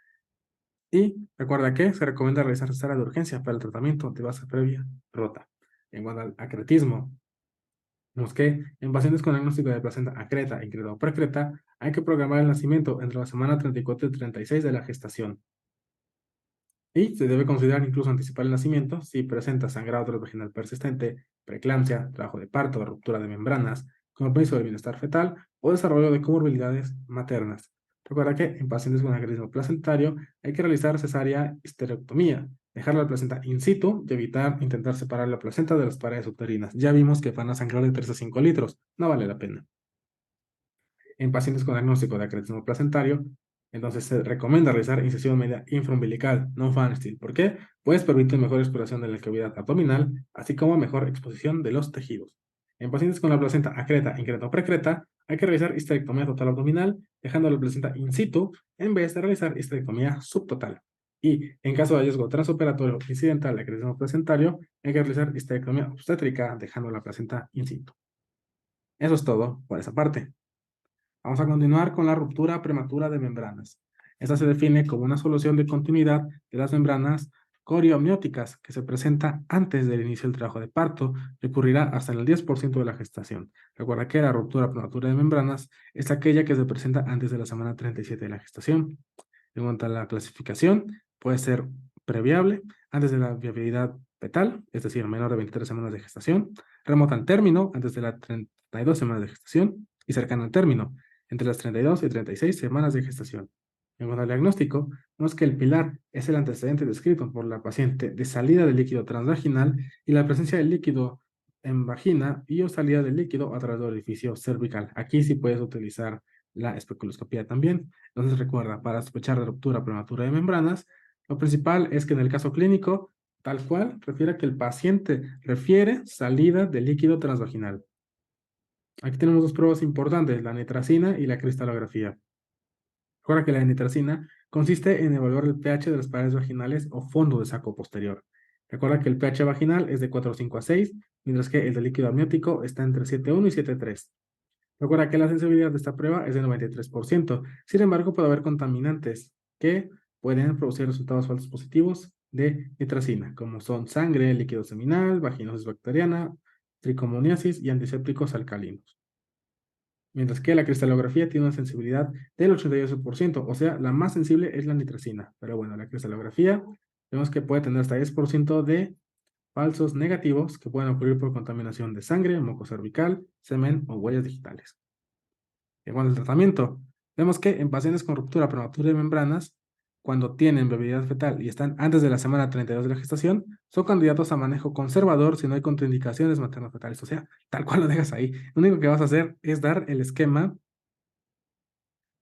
Y recuerda que se recomienda realizar cesárea de urgencia para el tratamiento de base previa rota. En cuanto al acretismo, vemos que en pacientes con diagnóstico de placenta acreta, increta o precreta, hay que programar el nacimiento entre la semana 34 y 36 de la gestación. Y se debe considerar incluso anticipar el nacimiento si presenta sangrado transvaginal persistente, preeclampsia, trabajo de parto, ruptura de membranas, compromiso del bienestar fetal o desarrollo de comorbilidades maternas. Recuerda que en pacientes con agresismo placentario hay que realizar cesárea histerectomía, dejar la placenta in situ y evitar intentar separar la placenta de las paredes uterinas. Ya vimos que van a sangrar de 3 a 5 litros, no vale la pena. En pacientes con diagnóstico de acretismo placentario, entonces se recomienda realizar incisión media infraumbilical, no Pfannstiel. ¿Por qué? Pues permite mejor exploración de la cavidad abdominal, así como mejor exposición de los tejidos. En pacientes con la placenta acreta, increta o precreta, hay que realizar histerectomía total abdominal, dejando la placenta in situ, en vez de realizar histerectomía subtotal. Y en caso de hallazgo transoperatorio incidental de acretismo placentario, hay que realizar histerectomía obstétrica, dejando la placenta in situ. Eso es todo por esa parte. Vamos a continuar con la ruptura prematura de membranas. Esta se define como una solución de continuidad de las membranas corioamnióticas que se presenta antes del inicio del trabajo de parto y ocurrirá hasta en el 10% de la gestación. Recuerda que la ruptura prematura de membranas es aquella que se presenta antes de la semana 37 de la gestación. En cuanto a la clasificación, puede ser previable antes de la viabilidad fetal, es decir, menor de 23 semanas de gestación, remota al término antes de las 32 semanas de gestación y cercana al término entre las 32 y 36 semanas de gestación. En cuanto al diagnóstico, vemos que el pilar es el antecedente descrito por la paciente de salida de líquido transvaginal y la presencia de líquido en vagina y o salida de líquido a través del orificio cervical. Aquí sí puedes utilizar la especuloscopía también. Entonces recuerda, para sospechar de ruptura prematura de membranas, lo principal es que en el caso clínico, tal cual, refiere a que el paciente refiere salida de líquido transvaginal. Aquí tenemos dos pruebas importantes, la nitracina y la cristalografía. Recuerda que la nitracina consiste en evaluar el pH de las paredes vaginales o fondo de saco posterior. Recuerda que el pH vaginal es de 4,5 a 6, mientras que el de líquido amniótico está entre 7,1 y 7,3. Recuerda que la sensibilidad de esta prueba es de 93%. Sin embargo, puede haber contaminantes que pueden producir resultados falsos positivos de nitracina, como son sangre, líquido seminal, vaginosis bacteriana, tricomoniasis y antisépticos alcalinos. Mientras que la cristalografía tiene una sensibilidad del 88%, o sea, la más sensible es la nitracina. Pero bueno, la cristalografía vemos que puede tener hasta 10% de falsos negativos que pueden ocurrir por contaminación de sangre, moco cervical, semen o huellas digitales. En cuanto al tratamiento, vemos que en pacientes con ruptura prematura de membranas, cuando tienen viabilidad fetal y están antes de la semana 32 de la gestación, son candidatos a manejo conservador si no hay contraindicaciones materno-fetales. O sea, tal cual lo dejas ahí. Lo único que vas a hacer es dar el esquema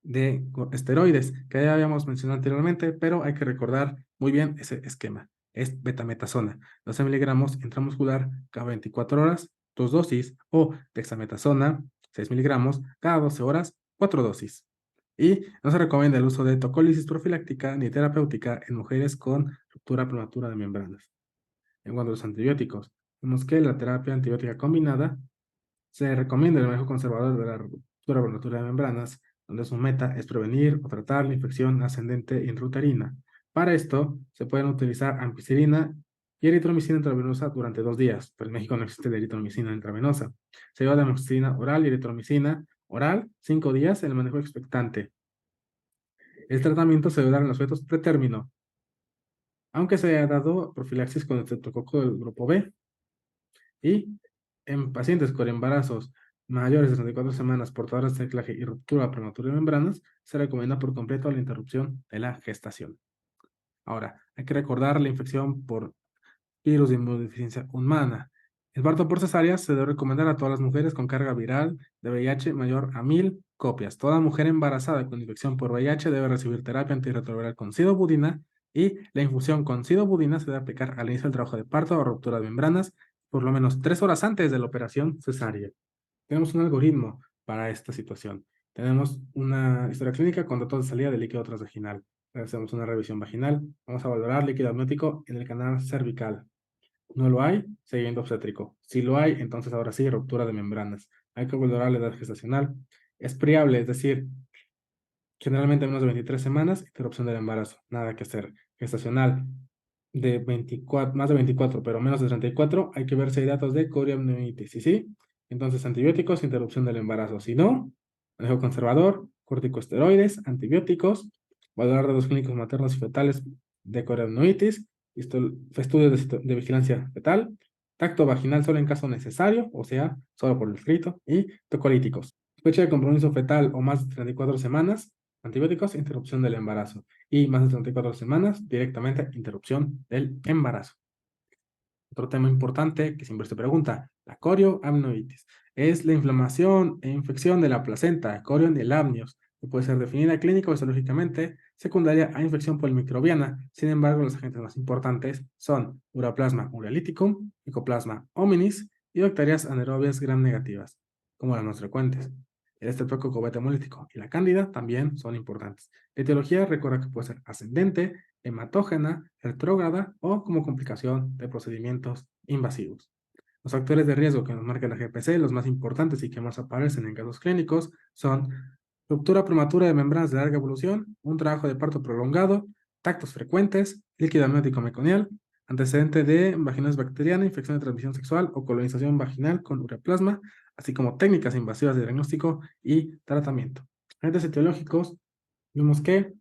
de esteroides que ya habíamos mencionado anteriormente, pero hay que recordar muy bien ese esquema. Es betametasona, 12 miligramos intramuscular cada 24 horas, 2 dosis, o dexametasona, 6 miligramos cada 12 horas, 4 dosis. Y no se recomienda el uso de tocólisis profiláctica ni terapéutica en mujeres con ruptura prematura de membranas. En cuanto a los antibióticos, vemos que la terapia antibiótica combinada se recomienda el manejo conservador de la ruptura prematura de membranas, donde su meta es prevenir o tratar la infección ascendente intrauterina. Para esto, se pueden utilizar ampicilina y eritromicina intravenosa durante 2 días, pero en México no existe la eritromicina intravenosa. Se lleva de amoxicilina oral y eritromicina oral 5 días en el manejo expectante. El tratamiento se debe dar en los fetos pretérmino, aunque se haya dado profilaxis con el estreptococo del grupo B. Y en pacientes con embarazos mayores de 34 semanas, portadores de anclaje y ruptura prematura de membranas, se recomienda por completo la interrupción de la gestación. Ahora, hay que recordar la infección por virus de inmunodeficiencia humana. El parto por cesárea se debe recomendar a todas las mujeres con carga viral de VIH mayor a 1000 copias. Toda mujer embarazada con infección por VIH debe recibir terapia antirretroviral con sidobudina y la infusión con sidobudina se debe aplicar al inicio del trabajo de parto o ruptura de membranas por lo menos 3 horas antes de la operación cesárea. Tenemos un algoritmo para esta situación. Tenemos una historia clínica con datos de salida de líquido transvaginal. Hacemos una revisión vaginal. Vamos a valorar líquido amniótico en el canal cervical. No lo hay, seguimiento obstétrico. Si lo hay, entonces ahora sí, ruptura de membranas. Hay que valorar la edad gestacional. Es priable, es decir, generalmente menos de 23 semanas, interrupción del embarazo. Nada que hacer. Gestacional de 24, más de 24, pero menos de 34, hay que ver si hay datos de coriamnionitis. ¿Y sí? Entonces, antibióticos, interrupción del embarazo. Si no, manejo conservador, corticosteroides, antibióticos, valorar datos clínicos maternos y fetales de coriamnionitis, estudios de vigilancia fetal, tacto vaginal solo en caso necesario, o sea, solo por el escrito, y tocolíticos. Fecha de compromiso fetal o más de 34 semanas, antibióticos, interrupción del embarazo. Y más de 34 semanas, directamente interrupción del embarazo. Otro tema importante que siempre se pregunta, la corioamnionitis. Es la inflamación e infección de la placenta, corion y el amnios, que puede ser definida clínica o histológicamente secundaria a infección polimicrobiana. Sin embargo, los agentes más importantes son Uroplasma urolithicum, Mycoplasma hominis y bacterias anaerobias gram negativas, como las más frecuentes. El estreptococo beta hemolítico y la cándida también son importantes. La etiología recuerda que puede ser ascendente, hematógena, retrógrada o como complicación de procedimientos invasivos. Los factores de riesgo que nos marca la GPC, los más importantes y que más aparecen en casos clínicos, son ruptura prematura de membranas de larga evolución, un trabajo de parto prolongado, tactos frecuentes, líquido amniótico meconial, antecedente de vaginosis bacteriana, infección de transmisión sexual o colonización vaginal con ureaplasma, así como técnicas invasivas de diagnóstico y tratamiento. Agentes etiológicos, vimos que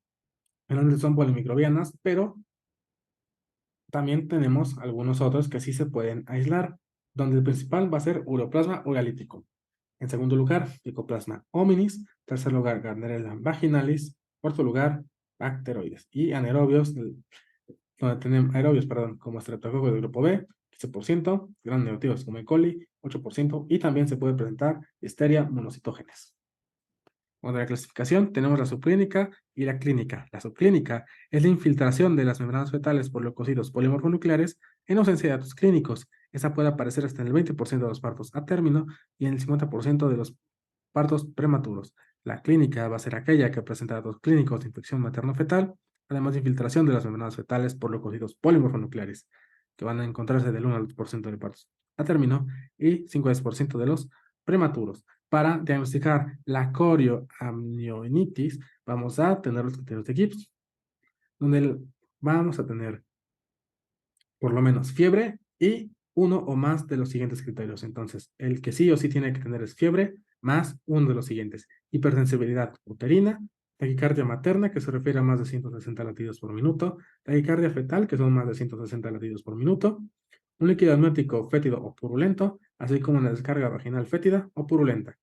generalmente son polimicrobianas, pero también tenemos algunos otros que sí se pueden aislar, donde el principal va a ser Uroplasma urolítico. En segundo lugar, Mycoplasma hominis. Tercer lugar, Gardnerella vaginalis. Cuarto lugar, bacteroides. Y anaerobios, donde tenemos aerobios, perdón, como Streptococcus del grupo B, 15%, gran negativos como E. coli, 8%, y también se puede presentar Listeria monocitógenes. Otra clasificación, tenemos la subclínica y la clínica. La subclínica es la infiltración de las membranas fetales por leucocitos polimorfonucleares en ausencia de datos clínicos. Esa puede aparecer hasta en el 20% de los partos a término y en el 50% de los partos prematuros. La clínica va a ser aquella que presenta datos clínicos de infección materno-fetal, además de infiltración de las membranas fetales por leucocitos polimorfonucleares, que van a encontrarse del 1 al 2% de partos a término y 50% de los prematuros. Para diagnosticar la corioamnionitis, vamos a tener los criterios de Gibbs, donde vamos a tener por lo menos fiebre y uno o más de los siguientes criterios. Entonces, el que sí o sí tiene que tener es fiebre más uno de los siguientes: hipersensibilidad uterina, taquicardia materna, que se refiere a más de 160 latidos por minuto, taquicardia fetal, que son más de 160 latidos por minuto, un líquido amniótico fétido o purulento, así como una descarga vaginal fétida o purulenta.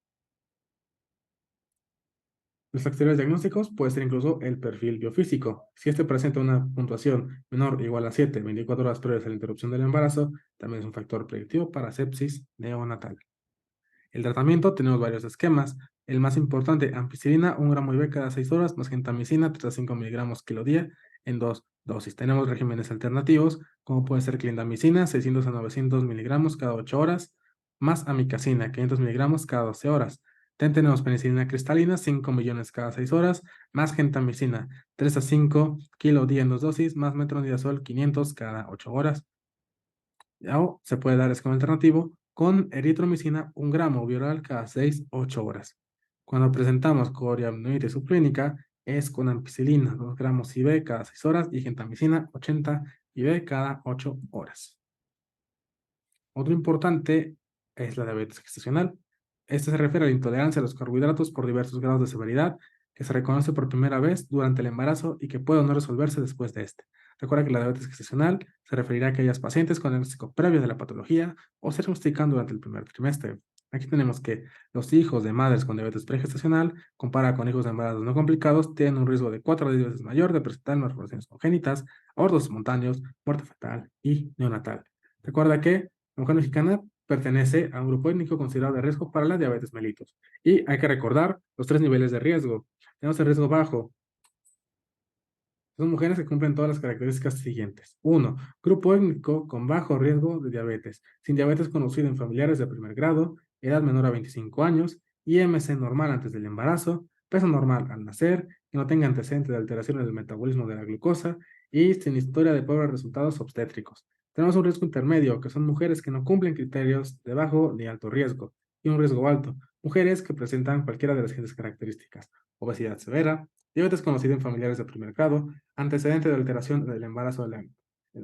Los factores diagnósticos puede ser incluso el perfil biofísico. Si este presenta una puntuación menor o igual a 7, 24 horas previas a la interrupción del embarazo, también es un factor predictivo para sepsis neonatal. El tratamiento, tenemos varios esquemas. El más importante, ampicilina, 1 gramo IV cada 6 horas, más gentamicina, 3 a 5 miligramos kilo día, en 2 dosis. Tenemos regímenes alternativos, como puede ser clindamicina, 600 a 900 miligramos cada 8 horas, más amicacina, 500 miligramos cada 12 horas. También tenemos penicilina cristalina, 5 millones cada 6 horas, más gentamicina, 3 a 5 kilo día en 2 dosis, más metronidazol, 500 cada 8 horas. O se puede dar esquema alternativo con eritromicina, 1 gramo oral cada 6-8 horas. Cuando presentamos coriamnionitis subclínica, es con ampicilina, 2 gramos IV cada 6 horas y gentamicina, 80 IV cada 8 horas. Otro importante es la diabetes gestacional. Este se refiere a la intolerancia a los carbohidratos por diversos grados de severidad que se reconoce por primera vez durante el embarazo y que puede no resolverse después de este. Recuerda que la diabetes gestacional se referirá a aquellas pacientes con diagnóstico previo de la patología o se diagnostican durante el primer trimestre. Aquí tenemos que los hijos de madres con diabetes pregestacional, comparado con hijos de embarazos no complicados, tienen un riesgo de 4 a 10 veces mayor de presentar malformaciones congénitas, abortos espontáneos, muerte fetal y neonatal. Recuerda que la mujer mexicana pertenece a un grupo étnico considerado de riesgo para la diabetes mellitus. Y hay que recordar los 3 niveles de riesgo. Tenemos el riesgo bajo. Son mujeres que cumplen todas las características siguientes. 1. Grupo étnico con bajo riesgo de diabetes, sin diabetes conocido en familiares de primer grado, edad menor a 25 años, IMC normal antes del embarazo, peso normal al nacer, que no tenga antecedentes de alteraciones del metabolismo de la glucosa y sin historia de pobres resultados obstétricos. Tenemos un riesgo intermedio, que son mujeres que no cumplen criterios de bajo ni alto riesgo, y un riesgo alto, mujeres que presentan cualquiera de las siguientes características: obesidad severa, diabetes conocido en familiares de primer grado, antecedente de alteración del embarazo,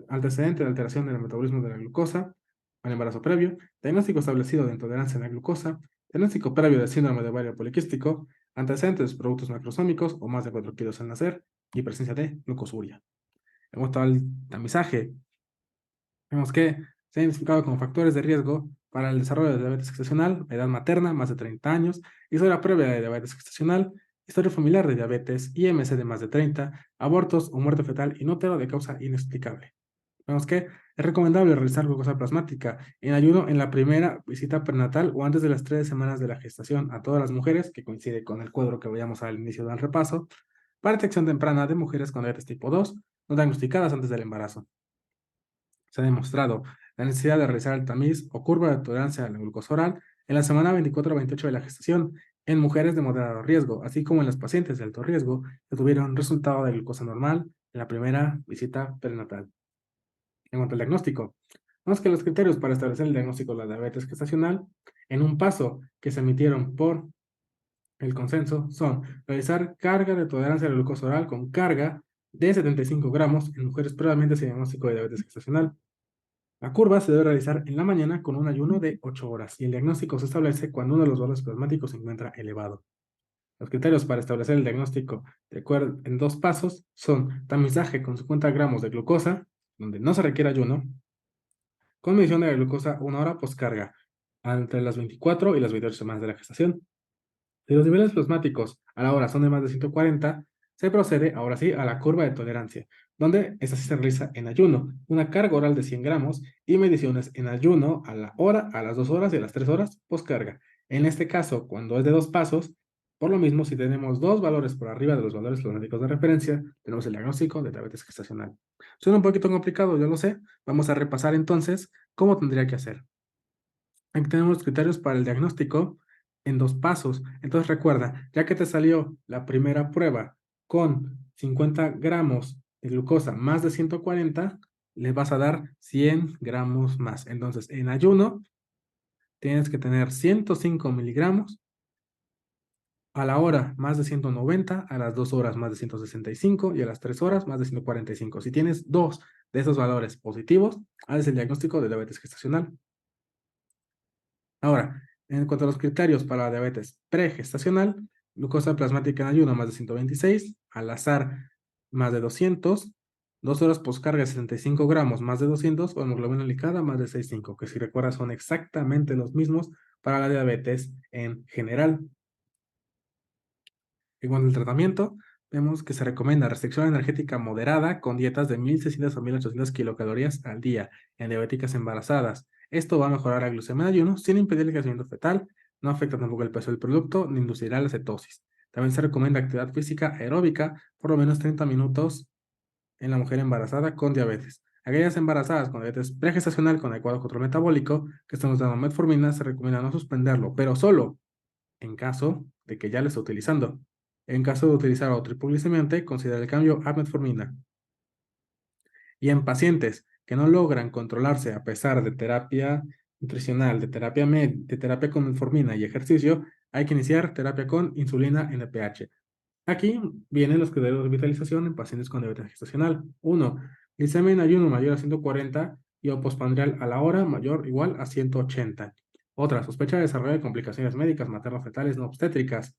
antecedente de alteración del metabolismo de la glucosa al embarazo previo, diagnóstico establecido de intolerancia a la glucosa, diagnóstico previo de síndrome de ovario poliquístico, antecedentes de productos macrosómicos o más de 4 kilos al nacer y presencia de glucosuria. En cuanto al tamizaje, vemos que se han identificado como factores de riesgo para el desarrollo de diabetes gestacional, edad materna, más de 30 años, historia previa de diabetes gestacional, historia familiar de diabetes, IMC de más de 30, abortos o muerte fetal inútero de causa inexplicable. Vemos que es recomendable realizar glucosa plasmática en ayuno en la primera visita prenatal o antes de las 3 semanas de la gestación a todas las mujeres, que coincide con el cuadro que veíamos al inicio del repaso, para detección temprana de mujeres con diabetes tipo 2, no diagnosticadas antes del embarazo. Se ha demostrado la necesidad de realizar el tamiz o curva de tolerancia a la glucosa oral en la semana 24 a 28 de la gestación en mujeres de moderado riesgo, así como en los pacientes de alto riesgo que tuvieron resultado de glucosa normal en la primera visita prenatal. En cuanto al diagnóstico, vemos que los criterios para establecer el diagnóstico de la diabetes gestacional en un paso que se emitieron por el consenso son realizar carga de tolerancia a la glucosa oral con carga de 75 gramos en mujeres previamente sin diagnóstico de diabetes gestacional. La curva se debe realizar en la mañana con un ayuno de 8 horas y el diagnóstico se establece cuando uno de los valores plasmáticos se encuentra elevado. Los criterios para establecer el diagnóstico de acuerdo en 2 pasos son tamizaje con 50 gramos de glucosa, donde no se requiere ayuno, con medición de la glucosa 1 hora postcarga, entre las 24 y las 28 semanas de la gestación. Si los niveles plasmáticos a la hora son de más de 140, se procede ahora sí a la curva de tolerancia, donde esta sí se realiza en ayuno, una carga oral de 100 gramos y mediciones en ayuno a la hora, a las 2 horas y a las 3 horas postcarga. En este caso, cuando es de 2 pasos, por lo mismo, si tenemos 2 valores por arriba de los valores plasmáticos de referencia, tenemos el diagnóstico de diabetes gestacional. Suena un poquito complicado, yo lo sé. Vamos a repasar entonces cómo tendría que hacer. Aquí tenemos criterios para el diagnóstico en 2 pasos. Entonces recuerda, ya que te salió la primera prueba con 50 gramos de glucosa más de 140, le vas a dar 100 gramos más. Entonces, en ayuno, tienes que tener 105 miligramos, a la hora más de 190, a las 2 horas más de 165 y a las 3 horas más de 145. Si tienes 2 de esos valores positivos, haces el diagnóstico de diabetes gestacional. Ahora, en cuanto a los criterios para la diabetes pregestacional, glucosa plasmática en ayuno más de 126, al azar más de 200, 2 horas postcarga de 65 gramos más de 200 o hemoglobina glicada más de 6,5, que si recuerdas son exactamente los mismos para la diabetes en general. En cuanto al tratamiento, vemos que se recomienda restricción energética moderada con dietas de 1,600 a 1,800 kilocalorías al día en diabéticas embarazadas. Esto va a mejorar la glucemia en ayuno sin impedir el crecimiento fetal, no afecta tampoco el peso del producto ni inducirá la cetosis. También se recomienda actividad física aeróbica por lo menos 30 minutos en la mujer embarazada con diabetes. Aquellas embarazadas con diabetes pregestacional con adecuado control metabólico que estamos dando metformina, se recomienda no suspenderlo, pero solo en caso de que ya lo esté utilizando. En caso de utilizar otro hipoglicemiante, considera el cambio a metformina. Y en pacientes que no logran controlarse a pesar de terapia nutricional, de terapia con metformina y ejercicio, hay que iniciar terapia con insulina NPH. Aquí vienen los criterios de vitalización en pacientes con diabetes gestacional. 1. Glicemia en ayuno mayor a 140 y o postprandial a la hora mayor o igual a 180. Otra, sospecha de desarrollo de complicaciones médicas materno-fetales no obstétricas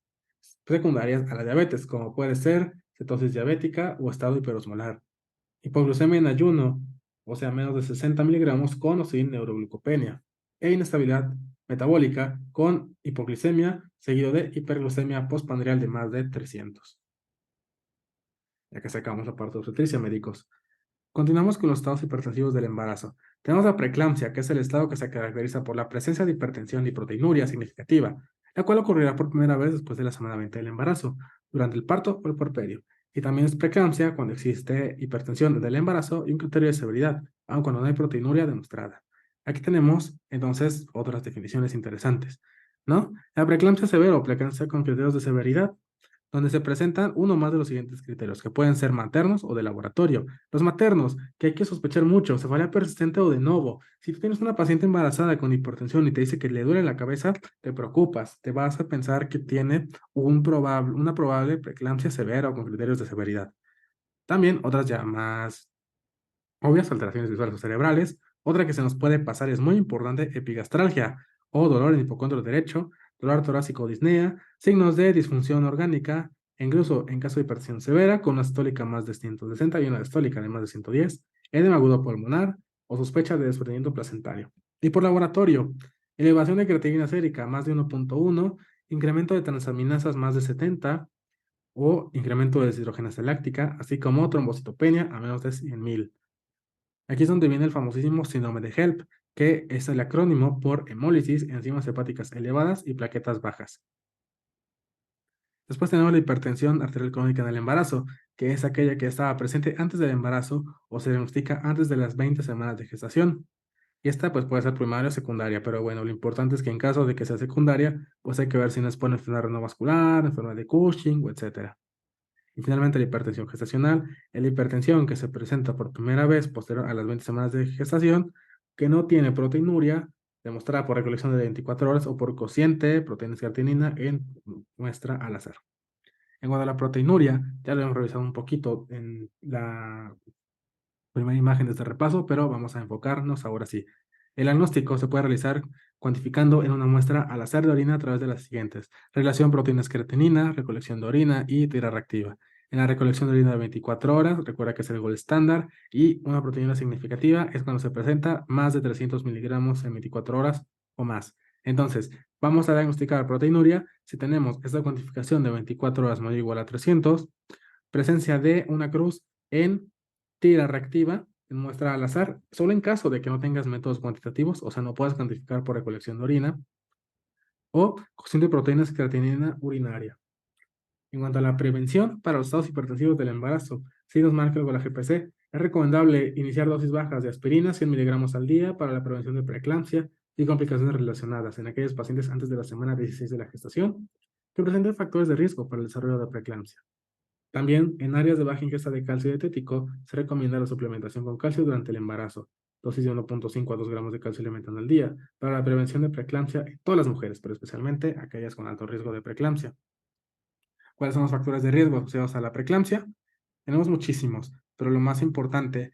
secundarias a la diabetes, como puede ser cetosis diabética o estado hiperosmolar. Hipoglucemia en ayuno, o sea, menos de 60 miligramos con o sin neuroglucopenia. E inestabilidad metabólica con hipoglicemia, seguido de hiperglucemia postprandial de más de 300. Ya que sacamos la parte de obstetricia, médicos. Continuamos con los estados hipertensivos del embarazo. Tenemos la preeclampsia, que es el estado que se caracteriza por la presencia de hipertensión y proteinuria significativa, la cual ocurrirá por primera vez después de la semana 20 del embarazo, durante el parto o el puerperio. Y también es preeclampsia cuando existe hipertensión desde el embarazo y un criterio de severidad, aun cuando no hay proteinuria demostrada. Aquí tenemos entonces otras definiciones interesantes, ¿no? La preeclampsia severa o preeclampsia con criterios de severidad donde se presentan uno más de los siguientes criterios, que pueden ser maternos o de laboratorio. Los maternos, que hay que sospechar mucho, cefalea persistente o de novo. Si tú tienes una paciente embarazada con hipertensión y te dice que le duele la cabeza, te preocupas, te vas a pensar que tiene una probable preeclampsia severa o con criterios de severidad. También otras ya más obvias, alteraciones visuales o cerebrales. Otra que se nos puede pasar es muy importante, epigastralgia o dolor en hipocondrio derecho, dolor torácico o disnea, signos de disfunción orgánica, incluso en caso de hipertensión severa, con una sistólica más de 160 y una diastólica de más de 110, edema agudo pulmonar o sospecha de desprendimiento placentario. Y por laboratorio, elevación de creatinina sérica más de 1.1, incremento de transaminasas más de 70 o incremento de deshidrogenasa láctica, así como trombocitopenia a menos de 100.000. Aquí es donde viene el famosísimo síndrome de HELP, que es el acrónimo por hemólisis, enzimas hepáticas elevadas y plaquetas bajas. Después tenemos la hipertensión arterial crónica en el embarazo, que es aquella que estaba presente antes del embarazo o se diagnostica antes de las 20 semanas de gestación. Y esta pues puede ser primaria o secundaria, pero bueno, lo importante es que en caso de que sea secundaria, pues hay que ver si no es por enfermedad renovascular, enfermedad de Cushing, o etcétera. Y finalmente la hipertensión gestacional, es la hipertensión que se presenta por primera vez posterior a las 20 semanas de gestación, que no tiene proteinuria, demostrada por recolección de 24 horas o por cociente proteína creatinina en muestra al azar. En cuanto a la proteinuria, ya lo hemos revisado un poquito en la primera imagen de este repaso, pero vamos a enfocarnos ahora sí. El diagnóstico se puede realizar cuantificando en una muestra al azar de orina a través de las siguientes: relación proteínas creatinina, recolección de orina y tira reactiva. En la recolección de orina de 24 horas, recuerda que es el gol estándar, y una proteína significativa es cuando se presenta más de 300 miligramos en 24 horas o más. Entonces, vamos a diagnosticar proteinuria si tenemos esta cuantificación de 24 horas mayor o igual a 300, presencia de una cruz en tira reactiva, en muestra al azar, solo en caso de que no tengas métodos cuantitativos, o sea, no puedas cuantificar por recolección de orina, o cociente de proteínas creatinina urinaria. En cuanto a la prevención para los estados hipertensivos del embarazo, si nos marca algo la GPC, es recomendable iniciar dosis bajas de aspirina, 100 miligramos al día, para la prevención de preeclampsia y complicaciones relacionadas en aquellos pacientes antes de la semana 16 de la gestación que presenten factores de riesgo para el desarrollo de preeclampsia. También, en áreas de baja ingesta de calcio dietético, se recomienda la suplementación con calcio durante el embarazo, dosis de 1.5 a 2 gramos de calcio elemental al día, para la prevención de preeclampsia en todas las mujeres, pero especialmente aquellas con alto riesgo de preeclampsia. ¿Cuáles son los factores de riesgo asociados a la preeclampsia? Tenemos muchísimos, pero lo más importante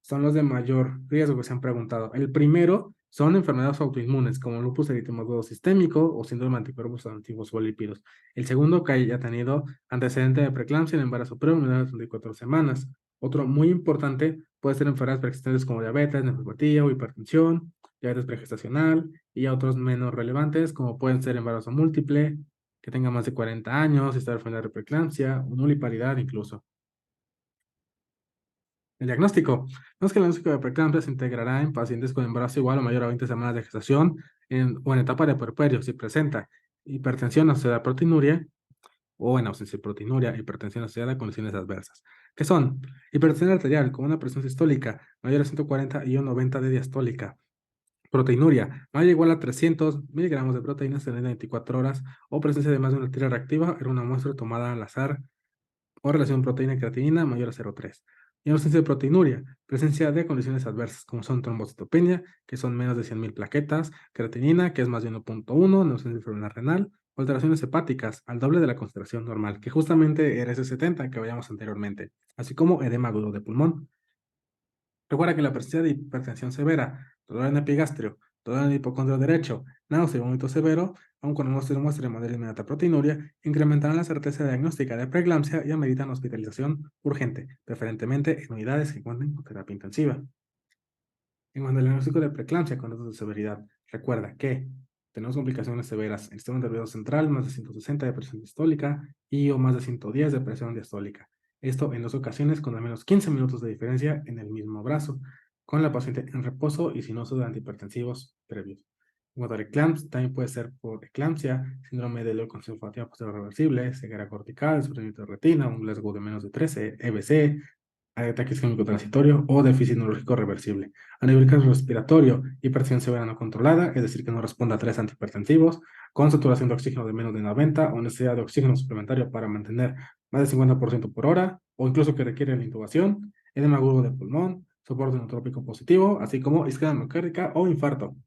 son los de mayor riesgo que se han preguntado. El primero son enfermedades autoinmunes, como lupus eritematoso sistémico o síndrome de anticuerpos antifosfolípidos. El segundo, que haya tenido antecedente de preeclampsia en embarazo previo menor de 34 semanas. Otro muy importante puede ser enfermedades preexistentes como diabetes, nefropatía o hipertensión, diabetes pregestacional, y otros menos relevantes como pueden ser embarazo múltiple, que tenga más de 40 años, estar enfermedad de preeclampsia, o nuliparidad incluso. El diagnóstico. No es que el diagnóstico de preeclampsia se integrará en pacientes con embarazo igual o mayor a 20 semanas de gestación o en etapa de puerperio si presenta hipertensión asociada a proteinuria o en ausencia de proteinuria, hipertensión asociada a condiciones adversas. ¿Qué son? Hipertensión arterial con una presión sistólica mayor a 140 y un 90 de diastólica. Proteinuria mayor o igual a 300 miligramos de proteínas en 24 horas o presencia de más de una tira reactiva en una muestra tomada al azar o relación proteína-creatinina mayor a 0,3. Y en ausencia de proteinuria, presencia de condiciones adversas, como son trombocitopenia, que son menos de 100.000 plaquetas, creatinina, que es más de 1.1, en ausencia de enfermedad renal, o alteraciones hepáticas, al doble de la concentración normal, que justamente era ese 70 que veíamos anteriormente, así como edema agudo de pulmón. Recuerda que la presencia de hipertensión severa, dolor en epigastrio, dolor en el hipocondrio derecho, náusea y vómito severo, aun cuando no se demuestre de manera inmediata proteinuria, incrementarán la certeza diagnóstica de preeclampsia y ameritan hospitalización urgente, preferentemente en unidades que cuenten con terapia intensiva. En cuanto al diagnóstico de preeclampsia con datos de severidad, recuerda que Tenemos complicaciones severas en el sistema nervioso central, más de 160 de presión sistólica y o más de 110 de presión diastólica. Esto en dos ocasiones con al menos 15 minutos de diferencia en el mismo brazo, con la paciente en reposo y sin uso de antihipertensivos previos. En cuanto al eclampsia, también puede ser por eclampsia, síndrome de leucoencefalopatía posterior reversible, ceguera cortical, desprendimiento de retina, un Glasgow de menos de 13, EBC, ataque isquémico transitorio o déficit neurológico reversible. A nivel cardiorrespiratorio, hipertensión severa no controlada, es decir, que no responde a tres antihipertensivos, con saturación de oxígeno de menos de 90 o necesidad de oxígeno suplementario para mantener más del 50% por hora, o incluso que requiere la intubación, edema agudo de pulmón, soporte neutrópico positivo, así como isquemia miocárdica o infarto.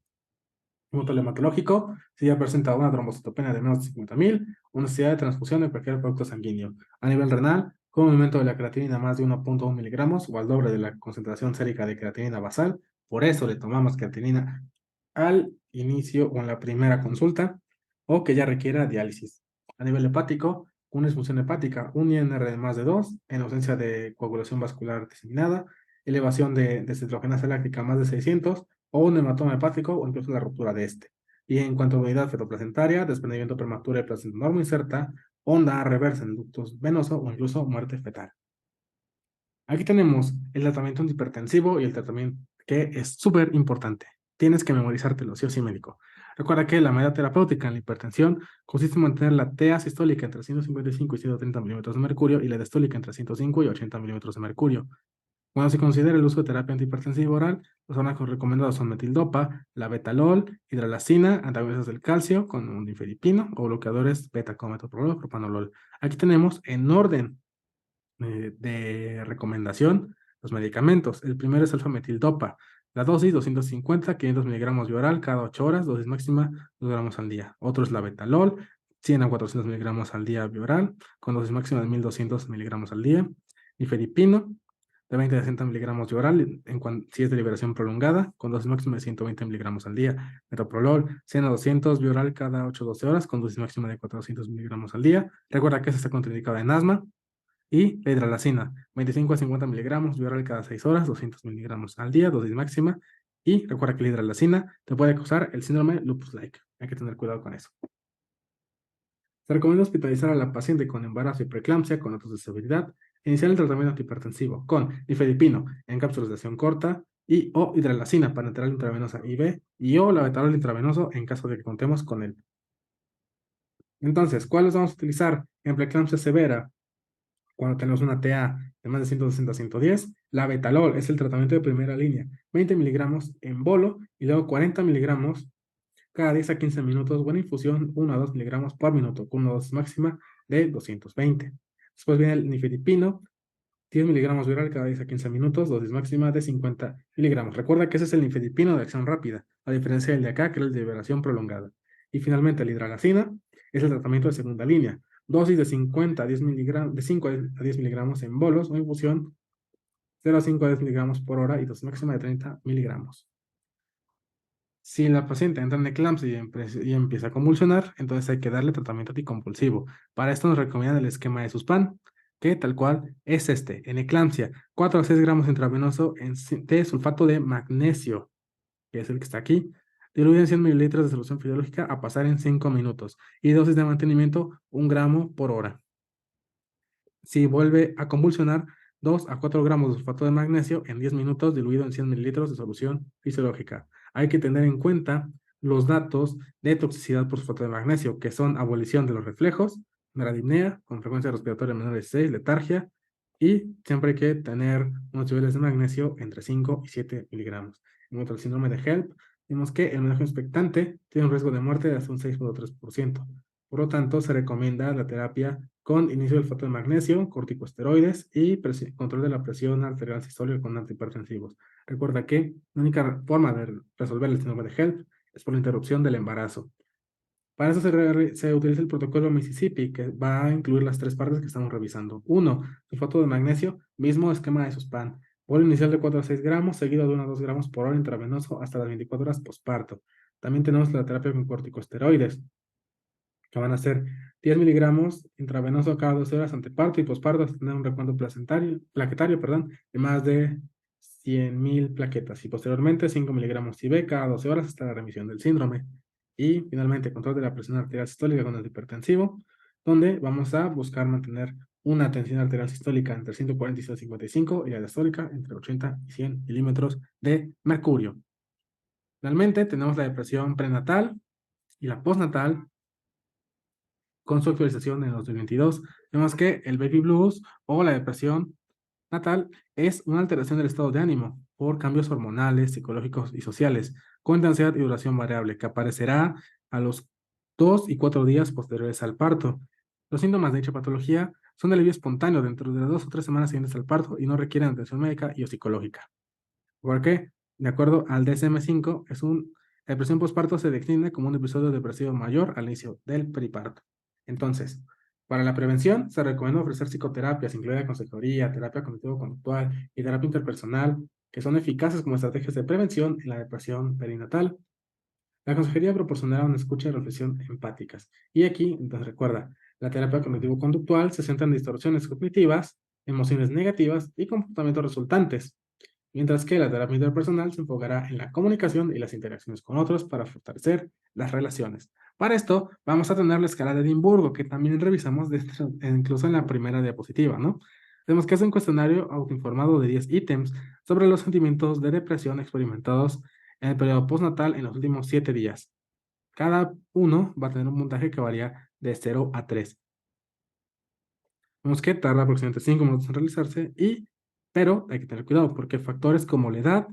Punto hematológico, si ya presenta una trombocitopenia de menos de 50.000, una necesidad de transfusión de cualquier producto sanguíneo. A nivel renal, con un aumento de la creatinina más de 1.1 miligramos o al doble de la concentración sérica de creatinina basal, por eso le tomamos creatinina al inicio o en la primera consulta, o que ya requiera diálisis. A nivel hepático, una disfunción hepática, un INR de más de 2, en ausencia de coagulación vascular diseminada, elevación de deshidrogenasa láctica más de 600, o un hematoma hepático o incluso la ruptura de este. Y en cuanto a unidad fetoplacentaria, desprendimiento prematuro de placenta normo inserta, onda reversa en ductos venoso o incluso muerte fetal. Aquí tenemos el tratamiento antihipertensivo y el tratamiento que es súper importante. Tienes que memorizártelo, sí o sí, médico. Recuerda que la medida terapéutica en la hipertensión consiste en mantener la TA sistólica entre 155 y 130 milímetros de mercurio y la diastólica entre 105 y 80 milímetros de mercurio. Cuando se considera el uso de terapia antihipertensiva oral, los fármacos recomendados son metildopa, labetalol, hidralazina, antagonistas del calcio con un difedipino o bloqueadores beta como metoprolol o propanolol. Aquí tenemos en orden de recomendación los medicamentos. El primero es alfa-metildopa. La dosis 250, 500 miligramos de oral cada 8 horas, dosis máxima 2 gramos al día. Otro es la betalol, 100 a 400 miligramos al día bioral, con dosis máxima de 1200 miligramos al día. Nifedipino, de 20 a 60 miligramos de oral, si es de liberación prolongada, con dosis máxima de 120 miligramos al día. Metoprolol, 100 a 200 bioral cada 8 a 12 horas, con dosis máxima de 400 miligramos al día. Recuerda que esta está contraindicada en asma. Y la hidralazina, 25 a 50 miligramos bioral cada 6 horas, 200 miligramos al día, dosis máxima. Y recuerda que la hidralazina te puede causar el síndrome lupus-like. Hay que tener cuidado con eso. Se recomienda hospitalizar a la paciente con embarazo y preeclampsia con datos de severidad, iniciar el tratamiento antihipertensivo con nifedipino en cápsulas de acción corta y o hidralazina parenteral intravenosa IV y o labetalol intravenoso en caso de que contemos con él. Entonces, ¿cuáles vamos a utilizar en preeclampsia severa? Cuando tenemos una TA de más de 160 a 110, la betalol es el tratamiento de primera línea, 20 miligramos en bolo y luego 40 miligramos cada 10 a 15 minutos, buena infusión 1 a 2 miligramos por minuto, con una dosis máxima de 220. Después viene el nifedipino, 10 miligramos viral cada 10 a 15 minutos, dosis máxima de 50 miligramos. Recuerda que ese es el nifedipino de acción rápida, a diferencia del de acá, que es el de liberación prolongada. Y finalmente, la hidralazina es el tratamiento de segunda línea, dosis de 50 a 10 miligramos, de 5 a 10 miligramos en bolos o infusión, 0 a 5 a 10 miligramos por hora y dosis máxima de 30 miligramos. Si la paciente entra en eclampsia y empieza a convulsionar, entonces hay que darle tratamiento anticonvulsivo. Para esto nos recomiendan el esquema de Suspán, que tal cual es este. En eclampsia, 4 a 6 gramos intravenoso de sulfato de magnesio, que es el que está aquí, diluido en 100 mililitros de solución fisiológica a pasar en 5 minutos. Y dosis de mantenimiento, 1 gramo por hora. Si vuelve a convulsionar, 2 a 4 gramos de sulfato de magnesio en 10 minutos diluido en 100 mililitros de solución fisiológica. Hay que tener en cuenta los datos de toxicidad por sulfato de magnesio, que son abolición de los reflejos, meradipnea con frecuencia respiratoria menor de 6, letargia, y siempre hay que tener unos niveles de magnesio entre 5 y 7 miligramos. En cuanto al síndrome de HELP, vemos que el manejo expectante tiene un riesgo de muerte de hasta un 6.3%. Por lo tanto, se recomienda la terapia con inicio del sulfato de magnesio, corticosteroides y control de la presión arterial sistólica con antihipertensivos. Recuerda que la única forma de resolver el síndrome de HELP es por la interrupción del embarazo. Para eso se utiliza el protocolo Mississippi, que va a incluir las tres partes que estamos revisando. 1. Sulfato de magnesio, mismo esquema de Suspán. Bolo inicial de 4 a 6 gramos, seguido de 1 a 2 gramos por hora intravenoso hasta las 24 horas posparto. También tenemos la terapia con corticosteroides, que van a ser 10 miligramos intravenoso cada 12 horas ante parto y posparto hasta tener un recuento plaquetario, de más de 100.000 plaquetas y posteriormente 5 miligramos IV cada 12 horas hasta la remisión del síndrome. Y finalmente, control de la presión arterial sistólica con el hipertensivo, donde vamos a buscar mantener una tensión arterial sistólica entre 140 y 155 y la diastólica entre 80 y 100 milímetros de mercurio. Finalmente, tenemos la depresión prenatal y la postnatal con su actualización en 2022. Vemos que el baby blues o la depresión natal es una alteración del estado de ánimo por cambios hormonales, psicológicos y sociales, con intensidad y duración variable, que aparecerá a los 2 y 4 días posteriores al parto. Los síntomas de dicha patología son de alivio espontáneo dentro de las 2 o 3 semanas siguientes al parto y no requieren atención médica y o psicológica. ¿Por qué? De acuerdo al DSM-5, la depresión postparto se define como un episodio depresivo mayor al inicio del periparto. Entonces, para la prevención, se recomienda ofrecer psicoterapias, incluida consejería, terapia cognitivo-conductual y terapia interpersonal, que son eficaces como estrategias de prevención en la depresión perinatal. La consejería proporcionará una escucha y reflexión empáticas. Y aquí, entonces recuerda, la terapia cognitivo-conductual se centra en distorsiones cognitivas, emociones negativas y comportamientos resultantes, mientras que la terapia interpersonal se enfocará en la comunicación y las interacciones con otros para fortalecer las relaciones. Para esto, vamos a tener la escala de Edimburgo, que también revisamos incluso en la primera diapositiva, ¿no? Vemos que es un cuestionario autoinformado de 10 ítems sobre los sentimientos de depresión experimentados en el periodo postnatal en los últimos 7 días. Cada uno va a tener un puntaje que varía de 0 a 3. Vemos que tarda aproximadamente 5 minutos en realizarse, pero hay que tener cuidado porque factores como la edad,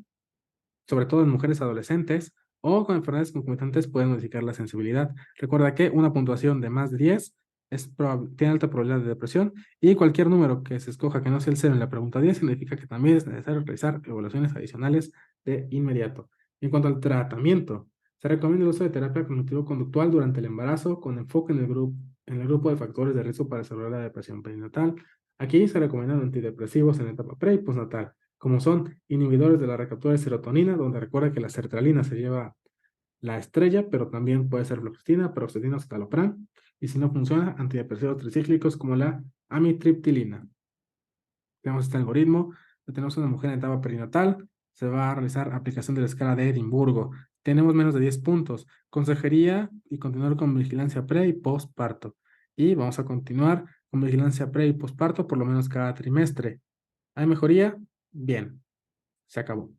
sobre todo en mujeres adolescentes o con enfermedades concomitantes, pueden modificar la sensibilidad. Recuerda que una puntuación de más de 10 tiene alta probabilidad de depresión, y cualquier número que se escoja que no sea el 0 en la pregunta 10 significa que también es necesario realizar evaluaciones adicionales de inmediato. En cuanto al tratamiento, se recomienda el uso de terapia cognitivo-conductual durante el embarazo con enfoque en el grupo de factores de riesgo para desarrollar la depresión perinatal. Aquí se recomiendan antidepresivos en etapa pre y postnatal, como son inhibidores de la recaptura de serotonina, donde recuerda que la sertralina se lleva la estrella, pero también puede ser fluoxetina, paroxetina o citalopram, y si no funciona, antidepresivos tricíclicos como la amitriptilina. Tenemos este algoritmo, tenemos una mujer en etapa perinatal, se va a realizar aplicación de la escala de Edimburgo. Tenemos menos de 10 puntos, consejería y continuar con vigilancia pre y postparto. Y vamos a continuar con vigilancia pre y postparto por lo menos cada trimestre. ¿Hay mejoría? Bien, se acabó.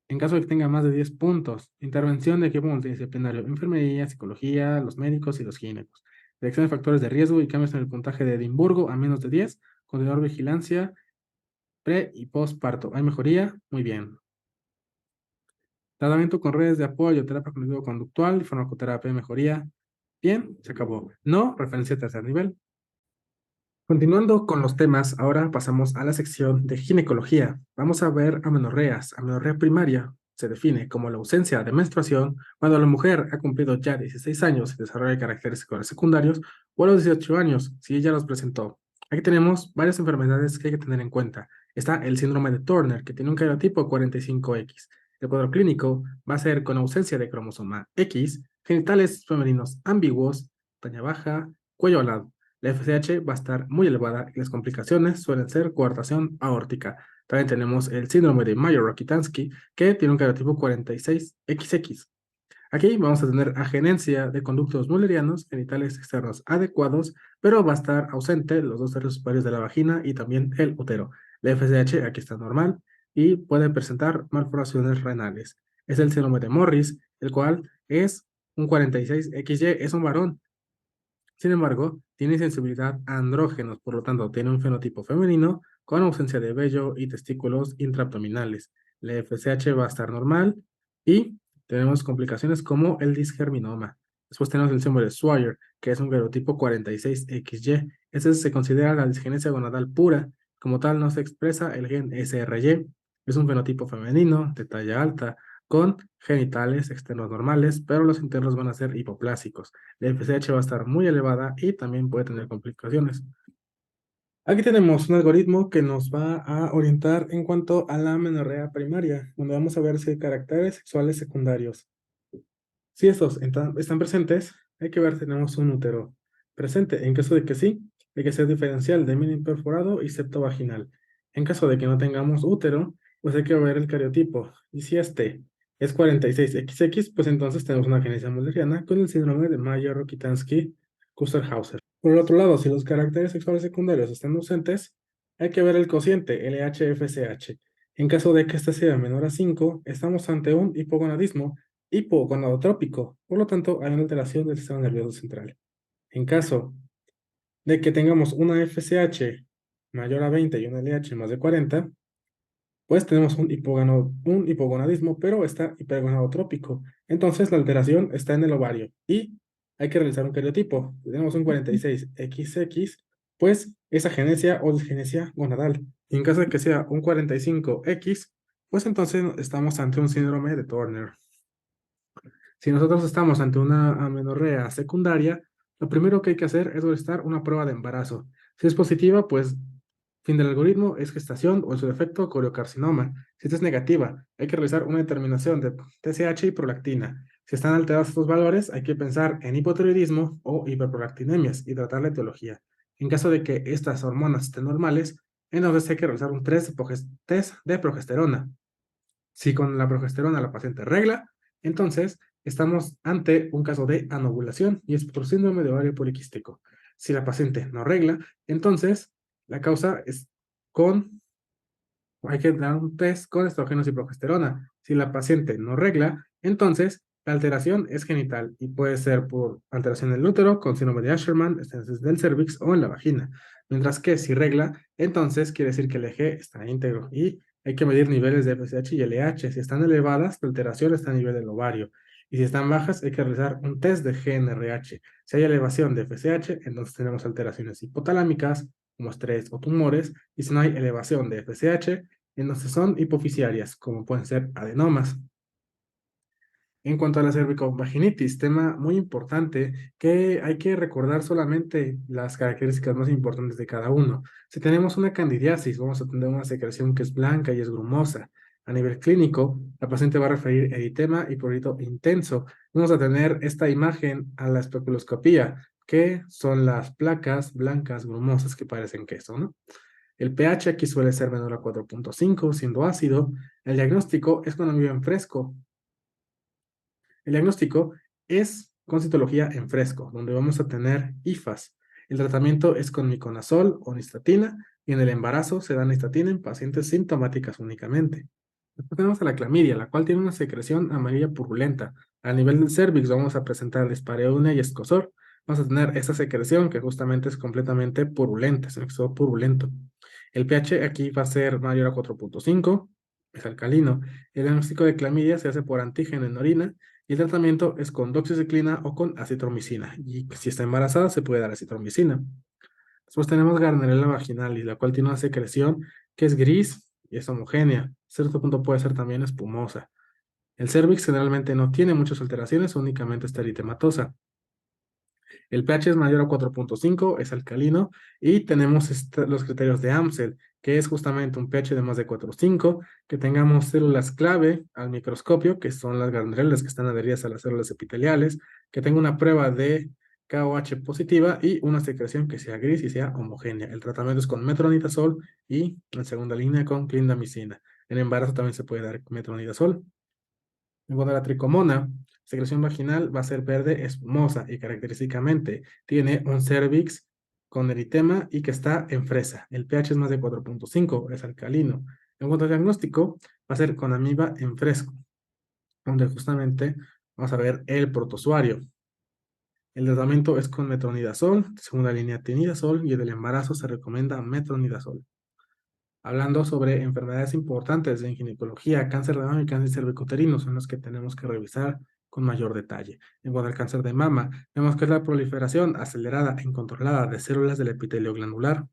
En caso de que tenga más de 10 puntos, intervención de equipo multidisciplinario, enfermería, psicología, los médicos y los ginecos. Detección de factores de riesgo y cambios en el puntaje de Edimburgo a menos de 10. Continuar vigilancia pre y postparto. ¿Hay mejoría? Muy bien. Tratamiento con redes de apoyo, terapia cognitivo-conductual y farmacoterapia. ¿Mejoría? Bien, se acabó. No, referencia a tercer nivel. Continuando con los temas, ahora pasamos a la sección de ginecología. Vamos a ver amenorreas. Amenorrea primaria se define como la ausencia de menstruación cuando la mujer ha cumplido ya 16 años y desarrolla caracteres sexuales secundarios, o a los 18 años, si ella los presentó. Aquí tenemos varias enfermedades que hay que tener en cuenta. Está el síndrome de Turner, que tiene un cariotipo 45X. El cuadro clínico va a ser con ausencia de cromosoma X, genitales femeninos ambiguos, talla baja, cuello alado. La FSH va a estar muy elevada y las complicaciones suelen ser coartación aórtica. También tenemos el síndrome de Mayer-Rokitansky, que tiene un cariotipo 46XX. Aquí vamos a tener agenencia de conductos mullerianos genitales externos adecuados, pero va a estar ausente los 2 tercios superiores de la vagina y también el útero. La FSH aquí está normal y puede presentar malformaciones renales. Es el síndrome de Morris, el cual es un 46XY, es un varón. Sin embargo, tiene sensibilidad a andrógenos, por lo tanto, tiene un fenotipo femenino con ausencia de vello y testículos intraabdominales. La FSH va a estar normal y tenemos complicaciones como el disgerminoma. Después tenemos el símbolo de Swyer, que es un genotipo 46XY. Ese se considera la disgenesia gonadal pura. Como tal, no se expresa el gen SRY. Es un fenotipo femenino de talla alta con genitales externos normales, pero los internos van a ser hipoplásicos. La FSH va a estar muy elevada y también puede tener complicaciones. Aquí tenemos un algoritmo que nos va a orientar en cuanto a la amenorrea primaria, donde vamos a ver si hay caracteres sexuales secundarios. Si estos están presentes, hay que ver si tenemos un útero presente. En caso de que sí, hay que ser diferencial de mini perforado y septo vaginal. En caso de que no tengamos útero, pues hay que ver el cariotipo. Y si este es 46XX, pues entonces tenemos una genesia mulleriana con el síndrome de Mayer-Rokitansky-Kusterhauser. Por el otro lado, si los caracteres sexuales secundarios están ausentes, hay que ver el cociente LHFSH. En caso de que este sea menor a 5, estamos ante un hipogonadismo hipogonadotrópico, por lo tanto hay una alteración del sistema nervioso central. En caso de que tengamos una FSH mayor a 20 y una LH más de 40, pues tenemos un hipogonadismo, pero está hipergonadotrópico. Entonces la alteración está en el ovario y hay que realizar un cariotipo. Si tenemos un 46XX, pues es agenesia o disgenesia gonadal. Y en caso de que sea un 45X, pues entonces estamos ante un síndrome de Turner. Si nosotros estamos ante una amenorrea secundaria, lo primero que hay que hacer es solicitar una prueba de embarazo. Si es positiva, pues fin del algoritmo es gestación o en su defecto coriocarcinoma. Si esta es negativa, hay que realizar una determinación de TSH y prolactina. Si están alterados estos valores, hay que pensar en hipotiroidismo o hiperprolactinemias y tratar la etiología. En caso de que estas hormonas estén normales, entonces hay que realizar un test de progesterona. Si con la progesterona la paciente regla, entonces estamos ante un caso de anovulación y es por síndrome de ovario poliquístico. Si la paciente no regla, entonces la causa es con, hay que dar un test con estrógenos y progesterona. Si la paciente no regla, entonces la alteración es genital y puede ser por alteración del útero, con síndrome de Asherman, estasis del cervix o en la vagina. Mientras que si regla, entonces quiere decir que el eje está íntegro y hay que medir niveles de FSH y LH. Si están elevadas, la alteración está a nivel del ovario. Y si están bajas, hay que realizar un test de GNRH. Si hay elevación de FSH, entonces tenemos alteraciones hipotalámicas, como estrés o tumores. Y si no hay elevación de FSH, entonces son hipofisiarias, como pueden ser adenomas. En cuanto a la cervicovaginitis, tema muy importante que hay que recordar solamente las características más importantes de cada uno. Si tenemos una candidiasis, vamos a tener una secreción que es blanca y es grumosa. A nivel clínico, la paciente va a referir eritema y prurito intenso. Vamos a tener esta imagen a la especuloscopía, que son las placas blancas grumosas que parecen queso, ¿no? El pH aquí suele ser menor a 4.5, siendo ácido. El diagnóstico es con amigo en fresco. El diagnóstico es con citología en fresco, donde vamos a tener IFAS. El tratamiento es con miconazol o nistatina y en el embarazo se da nistatina en pacientes sintomáticas únicamente. Después tenemos a la clamidia, la cual tiene una secreción amarilla purulenta. A nivel del cervix vamos a presentar dispareunia y escozor. Vamos a tener esta secreción que justamente es completamente purulenta, es un exodo purulento. El pH aquí va a ser mayor a 4.5, es alcalino. El diagnóstico de clamidia se hace por antígeno en orina y el tratamiento es con doxiciclina o con acitromicina. Y si está embarazada, se puede dar acitromicina. Después tenemos Gardnerella vaginalis, la cual tiene una secreción que es gris y es homogénea. A cierto punto puede ser también espumosa. El cervix generalmente no tiene muchas alteraciones, únicamente está eritematosa. El pH es mayor a 4.5, es alcalino, y tenemos los criterios de Amsel, que es justamente un pH de más de 4.5, que tengamos células clave al microscopio, que son las grandulolas que están adheridas a las células epiteliales, que tenga una prueba de KOH positiva y una secreción que sea gris y sea homogénea. El tratamiento es con metronidazol y en segunda línea con clindamicina. En embarazo también se puede dar metronidazol. En cuanto a la tricomona, secreción vaginal va a ser verde espumosa y característicamente tiene un cervix con eritema y que está en fresa. El pH es más de 4.5, es alcalino. En cuanto al diagnóstico, va a ser con amiba en fresco, donde justamente vamos a ver el protozoario. El tratamiento es con metronidazol, segunda línea tinidazol y en el embarazo se recomienda metronidazol. Hablando sobre enfermedades importantes en ginecología, cáncer de mama y cáncer cervicuterino son los que tenemos que revisar con mayor detalle. En cuanto al cáncer de mama, vemos que es la proliferación acelerada e incontrolada de células del epitelio glandular.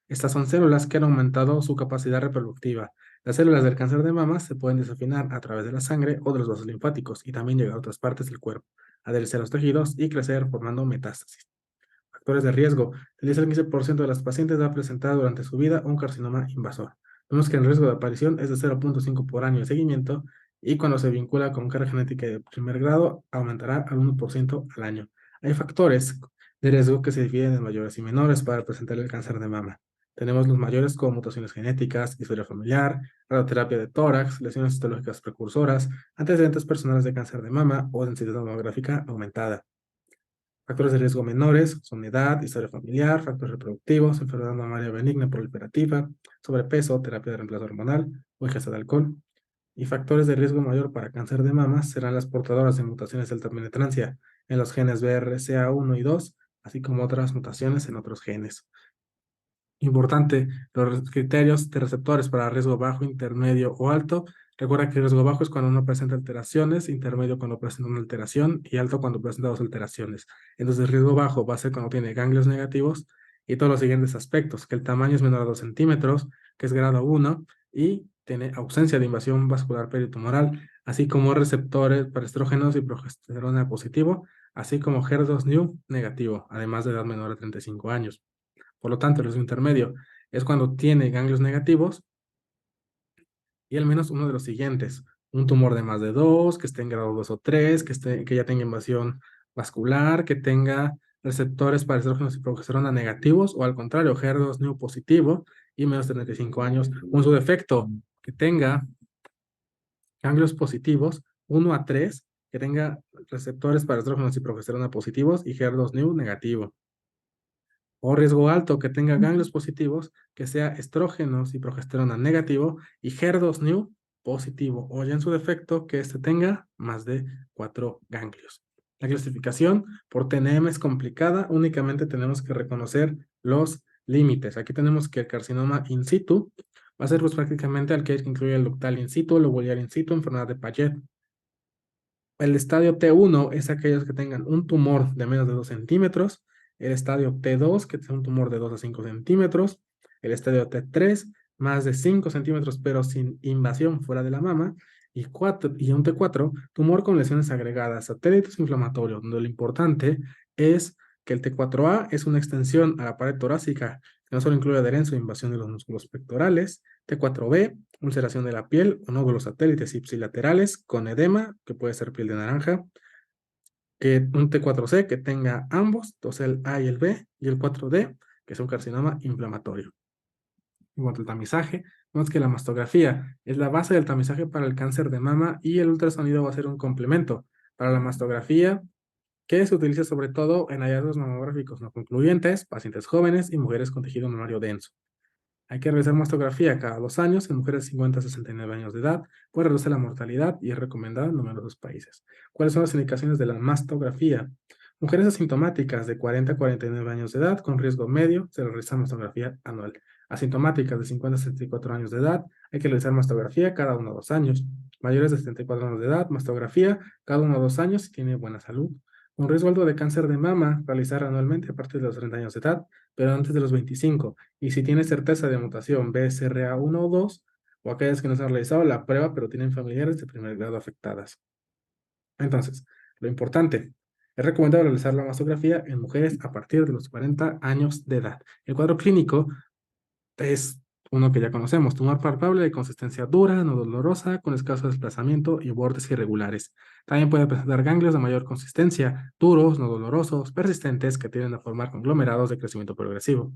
Estas son células que han aumentado su capacidad reproductiva. Las células del cáncer de mama se pueden desafinar a través de la sangre o de los vasos linfáticos y también llegar a otras partes del cuerpo, adherirse a los tejidos y crecer formando metástasis. Factores de riesgo. El 10 al 15% de las pacientes va a presentar durante su vida un carcinoma invasor. Vemos que el riesgo de aparición es de 0.5 por año de seguimiento y cuando se vincula con carga genética de primer grado aumentará al 1% al año. Hay factores de riesgo que se dividen en mayores y menores para presentar el cáncer de mama. Tenemos los mayores como mutaciones genéticas, historia familiar, radioterapia de tórax, lesiones histológicas precursoras, antecedentes personales de cáncer de mama o densidad demográfica aumentada. Factores de riesgo menores son edad, historia familiar, factores reproductivos, enfermedad mamaria benigna proliferativa, sobrepeso, terapia de reemplazo hormonal o ingesta de alcohol. Y factores de riesgo mayor para cáncer de mama serán las portadoras de mutaciones de alta penetrancia en los genes BRCA1 y 2, así como otras mutaciones en otros genes. Importante, los criterios de receptores para riesgo bajo, intermedio o alto. Recuerda que el riesgo bajo es cuando no presenta alteraciones, intermedio cuando presenta una alteración y alto cuando presenta dos alteraciones. Entonces, el riesgo bajo va a ser cuando tiene ganglios negativos y todos los siguientes aspectos, que el tamaño es menor a 2 centímetros, que es grado 1 y tiene ausencia de invasión vascular peritumoral, así como receptores para estrógenos y progesterona positivo, así como HER2/neu negativo, además de edad menor a 35 años. Por lo tanto, el riesgo intermedio es cuando tiene ganglios negativos y al menos uno de los siguientes. Un tumor de más de 2, que esté en grado 2 o 3, que ya tenga invasión vascular, que tenga receptores para estrógenos y progesterona negativos, o al contrario, HER2/neu positivo y menos de 35 años. Un su defecto, que tenga ganglios positivos, 1 a 3, que tenga receptores para estrógenos y progesterona positivos y HER2/neu negativo. O riesgo alto, que tenga ganglios positivos, que sea estrógenos y progesterona negativo y HER2/neu positivo, o ya en su defecto que este tenga más de 4 ganglios. La clasificación por TNM es complicada, únicamente tenemos que reconocer los límites. Aquí tenemos que el carcinoma in situ va a ser pues prácticamente el que incluye el ductal in situ, el lobular in situ, enfermedad de Payet. El estadio T1 es aquellos que tengan un tumor de menos de 2 centímetros. El estadio T2, que es un tumor de 2 a 5 centímetros. El estadio T3, más de 5 centímetros, pero sin invasión fuera de la mama. Y un T4, tumor con lesiones agregadas, satélites inflamatorios, donde lo importante es que el T4A es una extensión a la pared torácica, que no solo incluye adherencia o invasión de los músculos pectorales. T4B, ulceración de la piel o nódulos satélites ipsilaterales con edema, que puede ser piel de naranja, que un T4C que tenga ambos, entonces el A y el B, y el 4D, que es un carcinoma inflamatorio. En cuanto al tamizaje, vemos que la mastografía es la base del tamizaje para el cáncer de mama y el ultrasonido va a ser un complemento para la mastografía, que se utiliza sobre todo en hallazgos mamográficos no concluyentes, pacientes jóvenes y mujeres con tejido mamario denso. Hay que realizar mastografía cada 2 años en mujeres de 50 a 69 años de edad, puede reducir la mortalidad y es recomendada en numerosos países. ¿Cuáles son las indicaciones de la mastografía? Mujeres asintomáticas de 40 a 49 años de edad con riesgo medio se realiza mastografía anual. Asintomáticas de 50 a 64 años de edad hay que realizar mastografía cada 1 o 2 años. Mayores de 74 años de edad, mastografía cada 1 o 2 años si tiene buena salud. Un riesgo alto de cáncer de mama, realizar anualmente a partir de los 30 años de edad, pero antes de los 25. Y si tiene certeza de mutación BSRA1 o 2, o aquellas que no se han realizado la prueba, pero tienen familiares de primer grado afectadas. Entonces, lo importante, es recomendable realizar la mastografía en mujeres a partir de los 40 años de edad. El cuadro clínico es uno que ya conocemos, tumor palpable de consistencia dura, no dolorosa, con escaso desplazamiento y bordes irregulares. También puede presentar ganglios de mayor consistencia, duros, no dolorosos, persistentes, que tienden a formar conglomerados de crecimiento progresivo.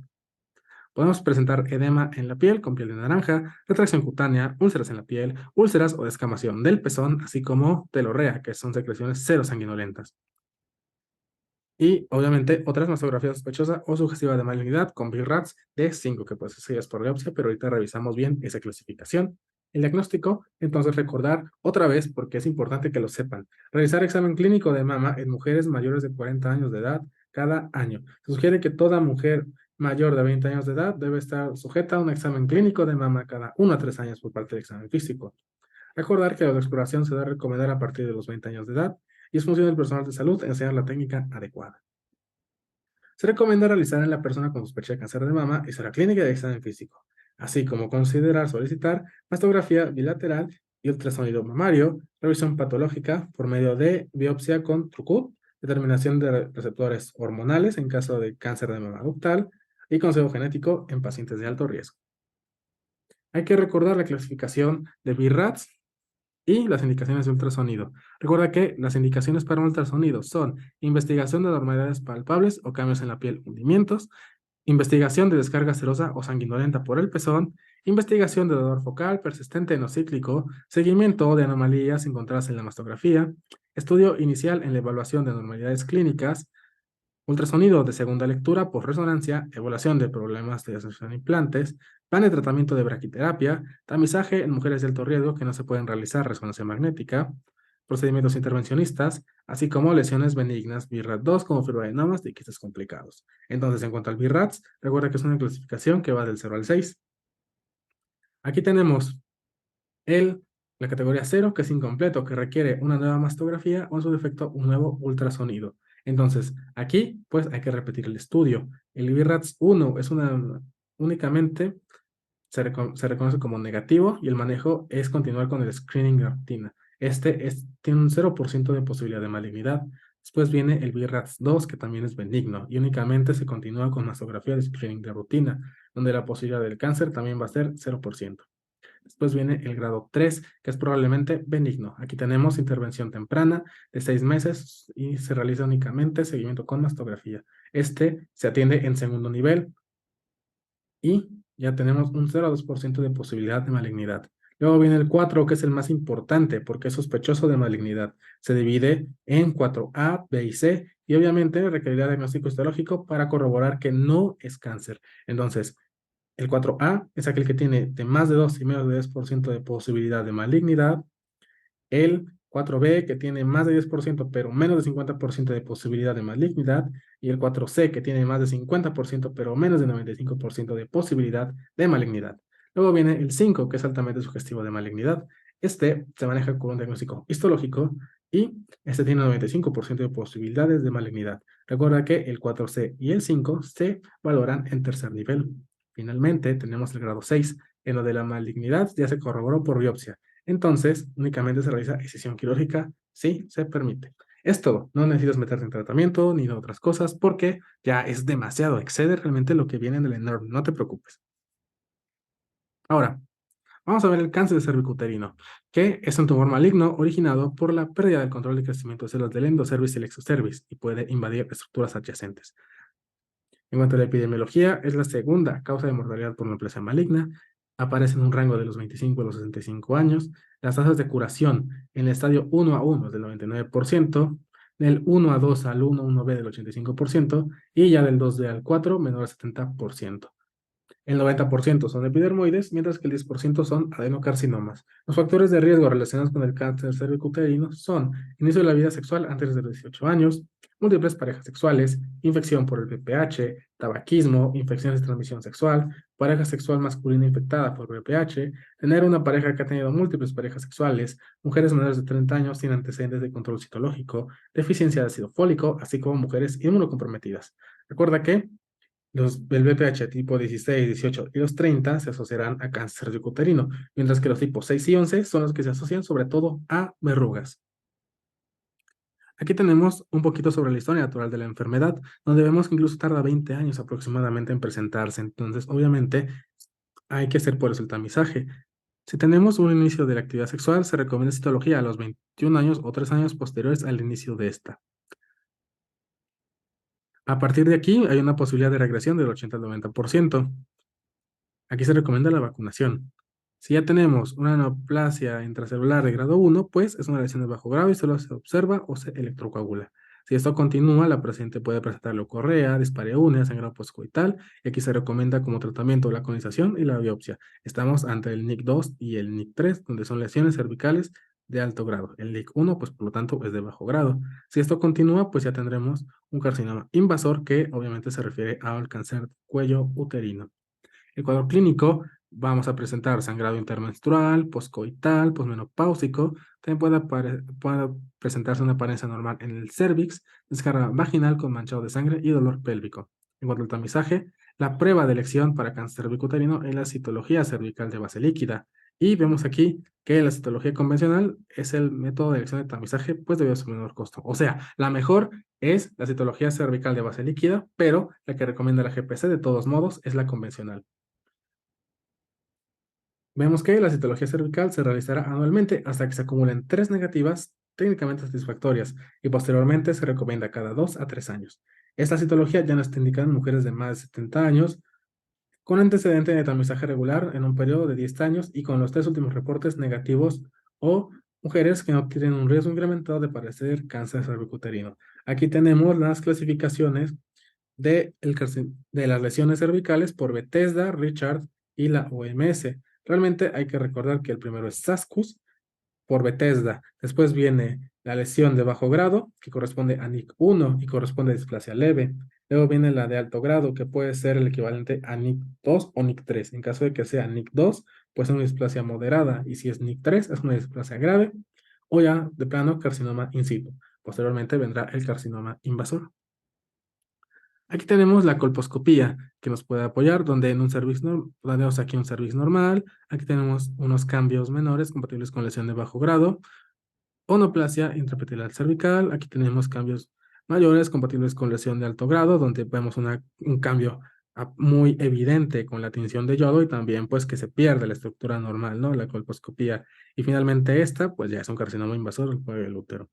Podemos presentar edema en la piel con piel de naranja, retracción cutánea, úlceras en la piel, úlceras o descamación del pezón, así como telorrea, que son secreciones cero sanguinolentas. Y obviamente otras mastografías sospechosas o sugestivas de malignidad con BIRATS de 5, que pues sí es por biopsia, pero ahorita revisamos bien esa clasificación. El diagnóstico, entonces recordar otra vez, porque es importante que lo sepan, realizar examen clínico de mama en mujeres mayores de 40 años de edad cada año. Se sugiere que toda mujer mayor de 20 años de edad debe estar sujeta a un examen clínico de mama cada 1 a 3 años por parte del examen físico. Recordar que la exploración se debe recomendar a partir de los 20 años de edad y es función del personal de salud enseñar la técnica adecuada. Se recomienda realizar en la persona con sospecha de cáncer de mama historia clínica y examen físico, así como considerar solicitar mastografía bilateral y ultrasonido mamario, revisión patológica por medio de biopsia con TrueCut, determinación de receptores hormonales en caso de cáncer de mama ductal y consejo genético en pacientes de alto riesgo. Hay que recordar la clasificación de BIRATS y las indicaciones de ultrasonido. Recuerda que las indicaciones para un ultrasonido son investigación de anormalidades palpables o cambios en la piel, hundimientos, Investigación de descarga serosa o sanguinolenta por el pezón, investigación de dolor focal persistente no cíclico, seguimiento de anomalías encontradas en la mastografía, estudio inicial en la evaluación de anormalidades clínicas, ultrasonido de segunda lectura por resonancia, evaluación de problemas de asociación de implantes, plan de tratamiento de braquiterapia, tamizaje en mujeres de alto riesgo que no se pueden realizar resonancia magnética, procedimientos intervencionistas, así como lesiones benignas BIRAT2 como fibroadenomas y quistes complicados. Entonces, en cuanto al BIRATS, recuerda que es una clasificación que va del 0 al 6. Aquí tenemos el, la categoría 0, que es incompleto, que requiere una nueva mastografía o en su defecto un nuevo ultrasonido. Entonces, aquí pues hay que repetir el estudio. El BIRATS 1 es únicamente se reconoce como negativo y el manejo es continuar con el screening de rutina. Tiene un 0% de posibilidad de malignidad. Después viene el BRAF2, que también es benigno, y únicamente se continúa con mastografía de screening de rutina, donde la posibilidad del cáncer también va a ser 0%. Después viene el grado 3, que es probablemente benigno. Aquí tenemos intervención temprana de 6 meses y se realiza únicamente seguimiento con mastografía. Se atiende en segundo nivel y ya tenemos un 0,2% de posibilidad de malignidad. Luego viene el 4, que es el más importante porque es sospechoso de malignidad. Se divide en 4A, B y C y obviamente requerirá diagnóstico histológico para corroborar que no es cáncer. Entonces, el 4A es aquel que tiene de más de 2 y menos de 10% de posibilidad de malignidad. El 4B, que tiene más de 10%, pero menos de 50% de posibilidad de malignidad. Y el 4C, que tiene más de 50%, pero menos de 95% de posibilidad de malignidad. Luego viene el 5, que es altamente sugestivo de malignidad. Este se maneja con un diagnóstico histológico y este tiene 95% de posibilidades de malignidad. Recuerda que el 4C y el 5 se valoran en tercer nivel. Finalmente, tenemos el grado 6, en lo de la malignidad ya se corroboró por biopsia. Entonces, únicamente se realiza excisión quirúrgica si se permite. Es todo. No necesitas meterte en tratamiento ni en otras cosas porque ya es demasiado. Excede realmente lo que viene en el ENORM. No te preocupes. Ahora, vamos a ver el cáncer de cervicuterino, que es un tumor maligno originado por la pérdida del control de crecimiento de células del endocervix y el exocervix y puede invadir estructuras adyacentes. En cuanto a la epidemiología, es la segunda causa de mortalidad por neoplasia maligna. Aparece en un rango de los 25 a los 65 años. Las tasas de curación en el estadio 1 a 1 es del 99%, del 1 a 2 al 1 a 1B del 85% y ya del 2D al 4 menor al 70%. El 90% son epidermoides, mientras que el 10% son adenocarcinomas. Los factores de riesgo relacionados con el cáncer cervicuterino son inicio de la vida sexual antes de los 18 años, múltiples parejas sexuales, infección por el VPH, tabaquismo, infecciones de transmisión sexual, pareja sexual masculina infectada por VPH, tener una pareja que ha tenido múltiples parejas sexuales, mujeres menores de 30 años sin antecedentes de control citológico, deficiencia de ácido fólico, así como mujeres inmunocomprometidas. Recuerda que el BPH tipo 16, 18 y los 30 se asociarán a cáncer cervicuterino, mientras que los tipos 6 y 11 son los que se asocian sobre todo a verrugas. Aquí tenemos un poquito sobre la historia natural de la enfermedad, donde vemos que incluso tarda 20 años aproximadamente en presentarse. Entonces, obviamente, hay que hacer por eso el tamizaje. Si tenemos un inicio de la actividad sexual, se recomienda citología a los 21 años o 3 años posteriores al inicio de esta. A partir de aquí, hay una posibilidad de regresión del 80 al 90%. Aquí se recomienda la vacunación. Si ya tenemos una neoplasia intracelular de grado 1, pues es una lesión de bajo grado y solo se observa o se electrocoagula. Si esto continúa, la paciente puede presentar leucorrea, dispareunia, úrea, sangrado postcoital, y aquí se recomienda como tratamiento la colonización y la biopsia. Estamos ante el NIC2 y el NIC3, donde son lesiones cervicales de alto grado. El NIC1, pues por lo tanto, es de bajo grado. Si esto continúa, pues ya tendremos un carcinoma invasor que obviamente se refiere al cáncer cuello uterino. El cuadro clínico, vamos a presentar sangrado intermenstrual, poscoital, posmenopáusico. También puede presentarse una apariencia normal en el cervix, descarga vaginal con manchado de sangre y dolor pélvico. En cuanto al tamizaje, la prueba de elección para cáncer cervicuterino es la citología cervical de base líquida. Y vemos aquí que la citología convencional es el método de elección de tamizaje, pues debido a su menor costo. O sea, la mejor es la citología cervical de base líquida, pero la que recomienda la GPC de todos modos es la convencional. Vemos que la citología cervical se realizará anualmente hasta que se acumulen 3 negativas técnicamente satisfactorias y posteriormente se recomienda cada 2 a 3 años. Esta citología ya no está indicada en mujeres de más de 70 años, con antecedente de tamizaje regular en un periodo de 10 años y con los 3 últimos reportes negativos, o mujeres que no tienen un riesgo incrementado de padecer cáncer cervicuterino. Aquí tenemos las clasificaciones de las lesiones cervicales por Bethesda, Richard y la OMS. Realmente hay que recordar que el primero es SASCUS por Bethesda. Después viene la lesión de bajo grado, que corresponde a NIC 1 y corresponde a displasia leve. Luego viene la de alto grado, que puede ser el equivalente a NIC 2 o NIC 3. En caso de que sea NIC 2, pues es una displasia moderada. Y si es NIC 3, es una displasia grave. O ya, de plano, carcinoma in situ. Posteriormente vendrá el carcinoma invasor. Aquí tenemos la colposcopía que nos puede apoyar, donde en un cervix tenemos aquí un cervix normal, aquí tenemos unos cambios menores compatibles con lesión de bajo grado, onoplasia intraepitelial cervical, aquí tenemos cambios mayores compatibles con lesión de alto grado, donde vemos un cambio muy evidente con la tinción de yodo y también pues que se pierde la estructura normal, ¿no? La colposcopía. Y finalmente esta, pues ya es un carcinoma invasor del cuello del útero.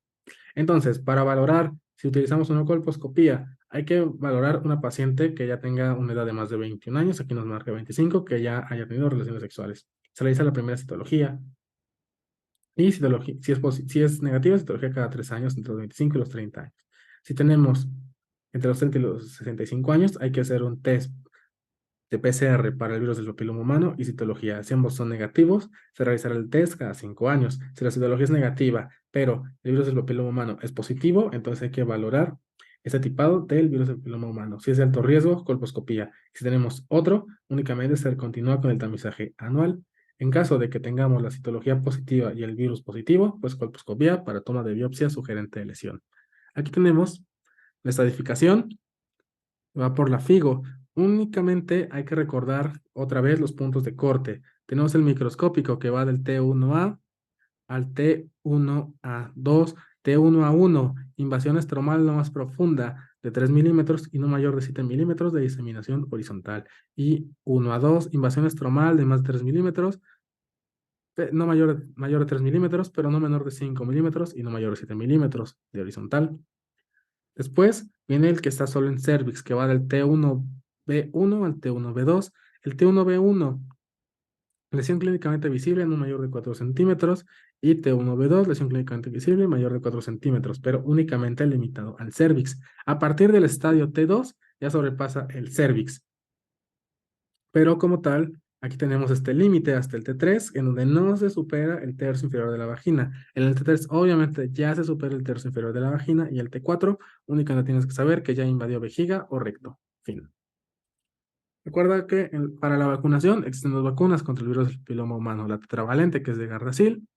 Entonces, para valorar si utilizamos una colposcopía, hay que valorar una paciente que ya tenga una edad de más de 21 años, aquí nos marca 25, que ya haya tenido relaciones sexuales. Se realiza la primera citología y citología, si es negativa, citología cada 3 años entre los 25 y los 30 años. Si tenemos entre los 30 y los 65 años, hay que hacer un test de PCR para el virus del papiloma humano y citología. Si ambos son negativos, se realizará el test cada 5 años. Si la citología es negativa, pero el virus del papiloma humano es positivo, entonces hay que valorar ese tipado del virus del papiloma humano. Si es de alto riesgo, colposcopía. Si tenemos otro, únicamente se continúa con el tamizaje anual. En caso de que tengamos la citología positiva y el virus positivo, pues colposcopía para toma de biopsia sugerente de lesión. Aquí tenemos la estadificación, va por la FIGO. Únicamente hay que recordar otra vez los puntos de corte. Tenemos el microscópico que va del T1A al T1A2, T1A1, invasión estromal no más profunda de 3 milímetros y no mayor de 7 milímetros de diseminación horizontal. Y 1A2, invasión estromal de más de 3 milímetros, no mayor de 3 milímetros, pero no menor de 5 milímetros y no mayor de 7 milímetros de horizontal. Después viene el que está solo en cervix, que va del T1B1 al T1B2. El T1B1, lesión clínicamente visible no mayor de 4 centímetros, y T1B2, lesión clínicamente visible mayor de 4 centímetros, pero únicamente limitado al cervix. A partir del estadio T2 ya sobrepasa el cervix. Pero como tal, aquí tenemos este límite hasta el T3, en donde no se supera el tercio inferior de la vagina. En el T3, obviamente, ya se supera el tercio inferior de la vagina, y el T4, únicamente tienes que saber que ya invadió vejiga o recto. Fin. Recuerda que para la vacunación existen dos vacunas contra el virus del papiloma humano, la tetravalente, que es de Gardasil,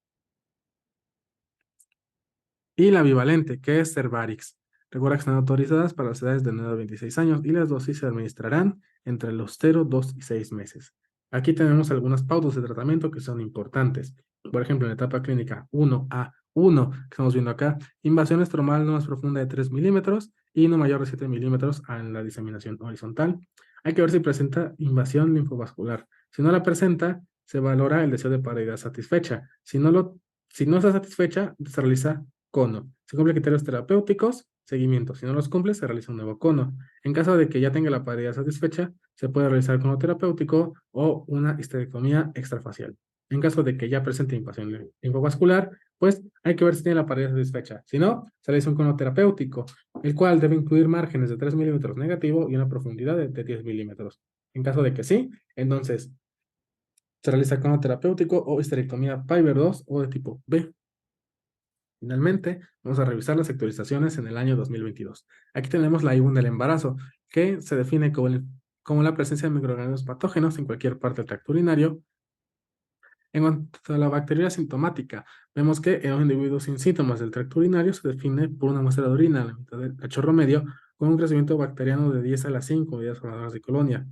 y la bivalente, que es Cervarix. Recuerda que están autorizadas para las edades de 9 a 26 años y las dosis se administrarán entre los 0, 2 y 6 meses. Aquí tenemos algunas pautas de tratamiento que son importantes. Por ejemplo, en la etapa clínica 1A1, que estamos viendo acá, invasión estromal no más profunda de 3 milímetros y no mayor de 7 milímetros en la diseminación horizontal. Hay que ver si presenta invasión linfovascular. Si no la presenta, se valora el deseo de paridad satisfecha. Si no está satisfecha, se realiza cono. Si cumple criterios terapéuticos, seguimiento. Si no los cumple, se realiza un nuevo cono. En caso de que ya tenga la paridad satisfecha, se puede realizar cono terapéutico o una histerectomía extrafacial. En caso de que ya presente invasión linfovascular, pues hay que ver si tiene la paridad satisfecha. Si no, se realiza un cono terapéutico, el cual debe incluir márgenes de 3 milímetros negativo y una profundidad de 10 milímetros. En caso de que sí, entonces se realiza cono terapéutico o histerectomía Piver 2 o de tipo B. Finalmente, vamos a revisar las actualizaciones en el año 2022. Aquí tenemos la IBUN del embarazo, que se define como la presencia de microorganismos patógenos en cualquier parte del tracto urinario. En cuanto a la bacteriología sintomática, vemos que en un individuo sin síntomas del tracto urinario se define por una muestra de orina a la mitad del cachorro medio con un crecimiento bacteriano de 10 a la 5 unidades formadoras de colonia,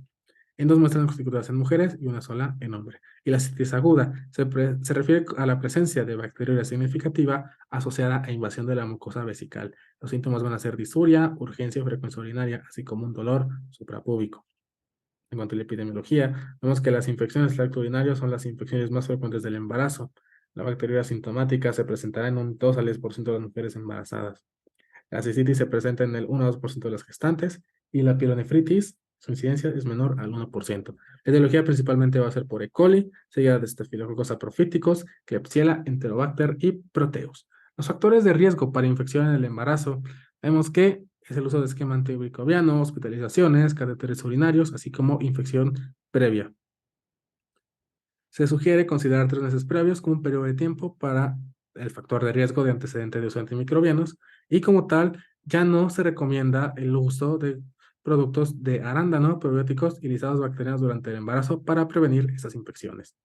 en 2 muestras constituidas en mujeres y una sola en hombre. Y la cistitis aguda se refiere a la presencia de bacteriuria significativa asociada a invasión de la mucosa vesical. Los síntomas van a ser disuria, urgencia y frecuencia urinaria, así como un dolor suprapúbico. En cuanto a la epidemiología, vemos que las infecciones del tracto urinario son las infecciones más frecuentes del embarazo. La bacteriuria sintomática se presentará en un 2 al 10% de las mujeres embarazadas. La cistitis se presenta en el 1 a 2% de las gestantes y la pielonefritis, su incidencia es menor al 1%. La etiología principalmente va a ser por E. coli, seguida de Staphylococcus apophyticus, Klebsiella, Enterobacter y Proteus. Los factores de riesgo para infección en el embarazo, vemos que es el uso de esquema antimicrobiano, hospitalizaciones, catéteres urinarios, así como infección previa. Se sugiere considerar 3 meses previos como un periodo de tiempo para el factor de riesgo de antecedente de uso de antimicrobianos y como tal ya no se recomienda el uso de productos de arándano, probióticos y lisados bacterianos durante el embarazo para prevenir estas infecciones.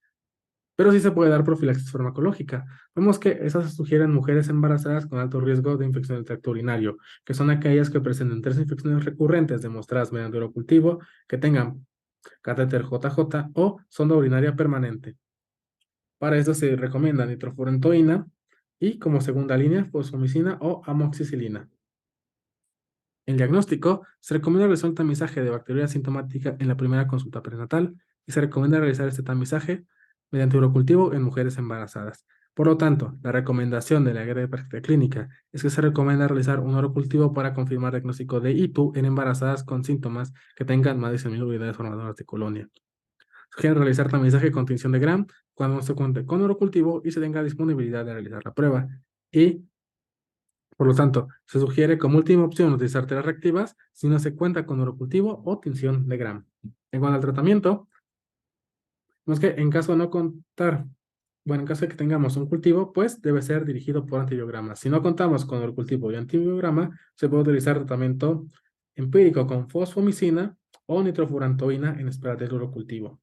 Pero sí se puede dar profilaxis farmacológica. Vemos que esas se sugieren en mujeres embarazadas con alto riesgo de infección del tracto urinario, que son aquellas que presenten 3 infecciones recurrentes demostradas mediante urocultivo, que tengan catéter JJ o sonda urinaria permanente. Para esto se recomienda nitrofurantoína y como segunda línea fosfomicina o amoxicilina. En diagnóstico, se recomienda realizar un tamizaje de bacteriuria sintomática en la primera consulta prenatal y se recomienda realizar este tamizaje mediante urocultivo en mujeres embarazadas. Por lo tanto, la recomendación de la guía de práctica clínica es que se recomienda realizar un urocultivo para confirmar diagnóstico de ITU en embarazadas con síntomas que tengan más de 100.000 unidades formadoras de colonia. Sugieren realizar tamizaje con tinción de Gram cuando se cuente con urocultivo y se tenga disponibilidad de realizar la prueba. Y, por lo tanto, se sugiere como última opción utilizar terapias reactivas si no se cuenta con urocultivo o tinción de Gram. En cuanto al tratamiento, no es que en caso de no contar, bueno, en caso de que tengamos un cultivo, pues debe ser dirigido por antibiogramas. Si no contamos con el cultivo y antibiograma, se puede utilizar tratamiento empírico con fosfomicina o nitrofurantoína en espera del urocultivo.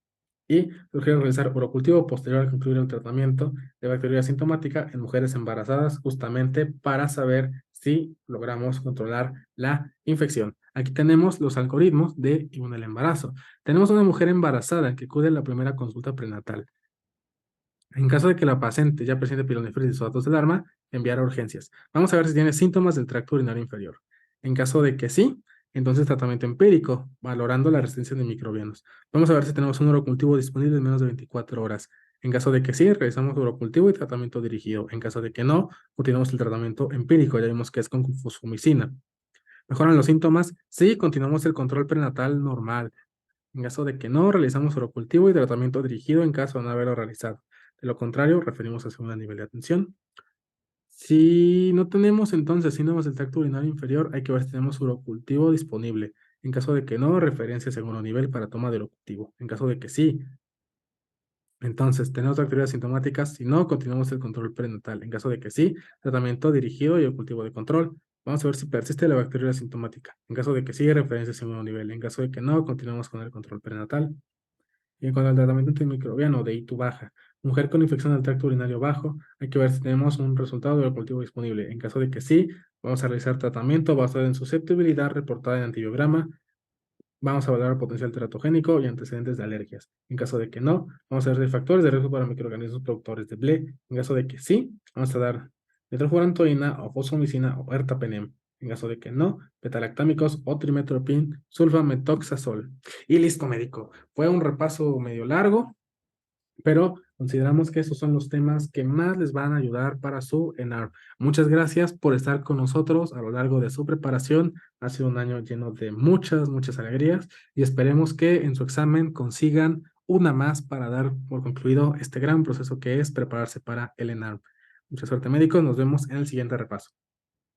Y sugiere realizar urocultivo posterior a concluir el tratamiento de bacteriuria sintomática en mujeres embarazadas, justamente para saber si logramos controlar la infección. Aquí tenemos los algoritmos de el embarazo. Tenemos una mujer embarazada que acude a la primera consulta prenatal. En caso de que la paciente ya presente pielonefritis o datos de alarma, enviar a urgencias. Vamos a ver si tiene síntomas del tracto urinario inferior. En caso de que sí, entonces tratamiento empírico, valorando la resistencia de microbianos. Vamos a ver si tenemos un urocultivo disponible en menos de 24 horas. En caso de que sí, realizamos urocultivo y tratamiento dirigido. En caso de que no, continuamos el tratamiento empírico. Ya vimos que es con fosfomicina. ¿Mejoran los síntomas? Sí, continuamos el control prenatal normal. En caso de que no, realizamos urocultivo y tratamiento dirigido en caso de no haberlo realizado. De lo contrario, referimos a segundo nivel de atención. Si no tenemos entonces síntomas del tracto urinario inferior, hay que ver si tenemos urocultivo disponible. En caso de que no, referencia a segundo nivel para toma de urocultivo. En caso de que sí, entonces tenemos bacterias sintomáticas. Si no, continuamos el control prenatal. En caso de que sí, tratamiento dirigido y urocultivo de control. Vamos a ver si persiste la bacteria sintomática. En caso de que sí, referencia a segundo nivel. En caso de que no, continuamos con el control prenatal. Y en cuanto al tratamiento antimicrobiano de ITU baja, mujer con infección del tracto urinario bajo, hay que ver si tenemos un resultado del cultivo disponible. En caso de que sí, vamos a realizar tratamiento basado en susceptibilidad reportada en antibiograma. Vamos a evaluar el potencial teratogénico y antecedentes de alergias. En caso de que no, vamos a ver factores de riesgo para microorganismos productores de BLE. En caso de que sí, vamos a dar nitrofurantoína o fosfomicina o ertapenem. En caso de que no, betalactámicos o trimetoprim, sulfametoxazol. Y listo, médico. Fue un repaso medio largo, pero consideramos que esos son los temas que más les van a ayudar para su ENARM. Muchas gracias por estar con nosotros a lo largo de su preparación. Ha sido un año lleno de muchas alegrías y esperemos que en su examen consigan una más para dar por concluido este gran proceso que es prepararse para el ENARM. Mucha suerte, médicos. Nos vemos en el siguiente repaso.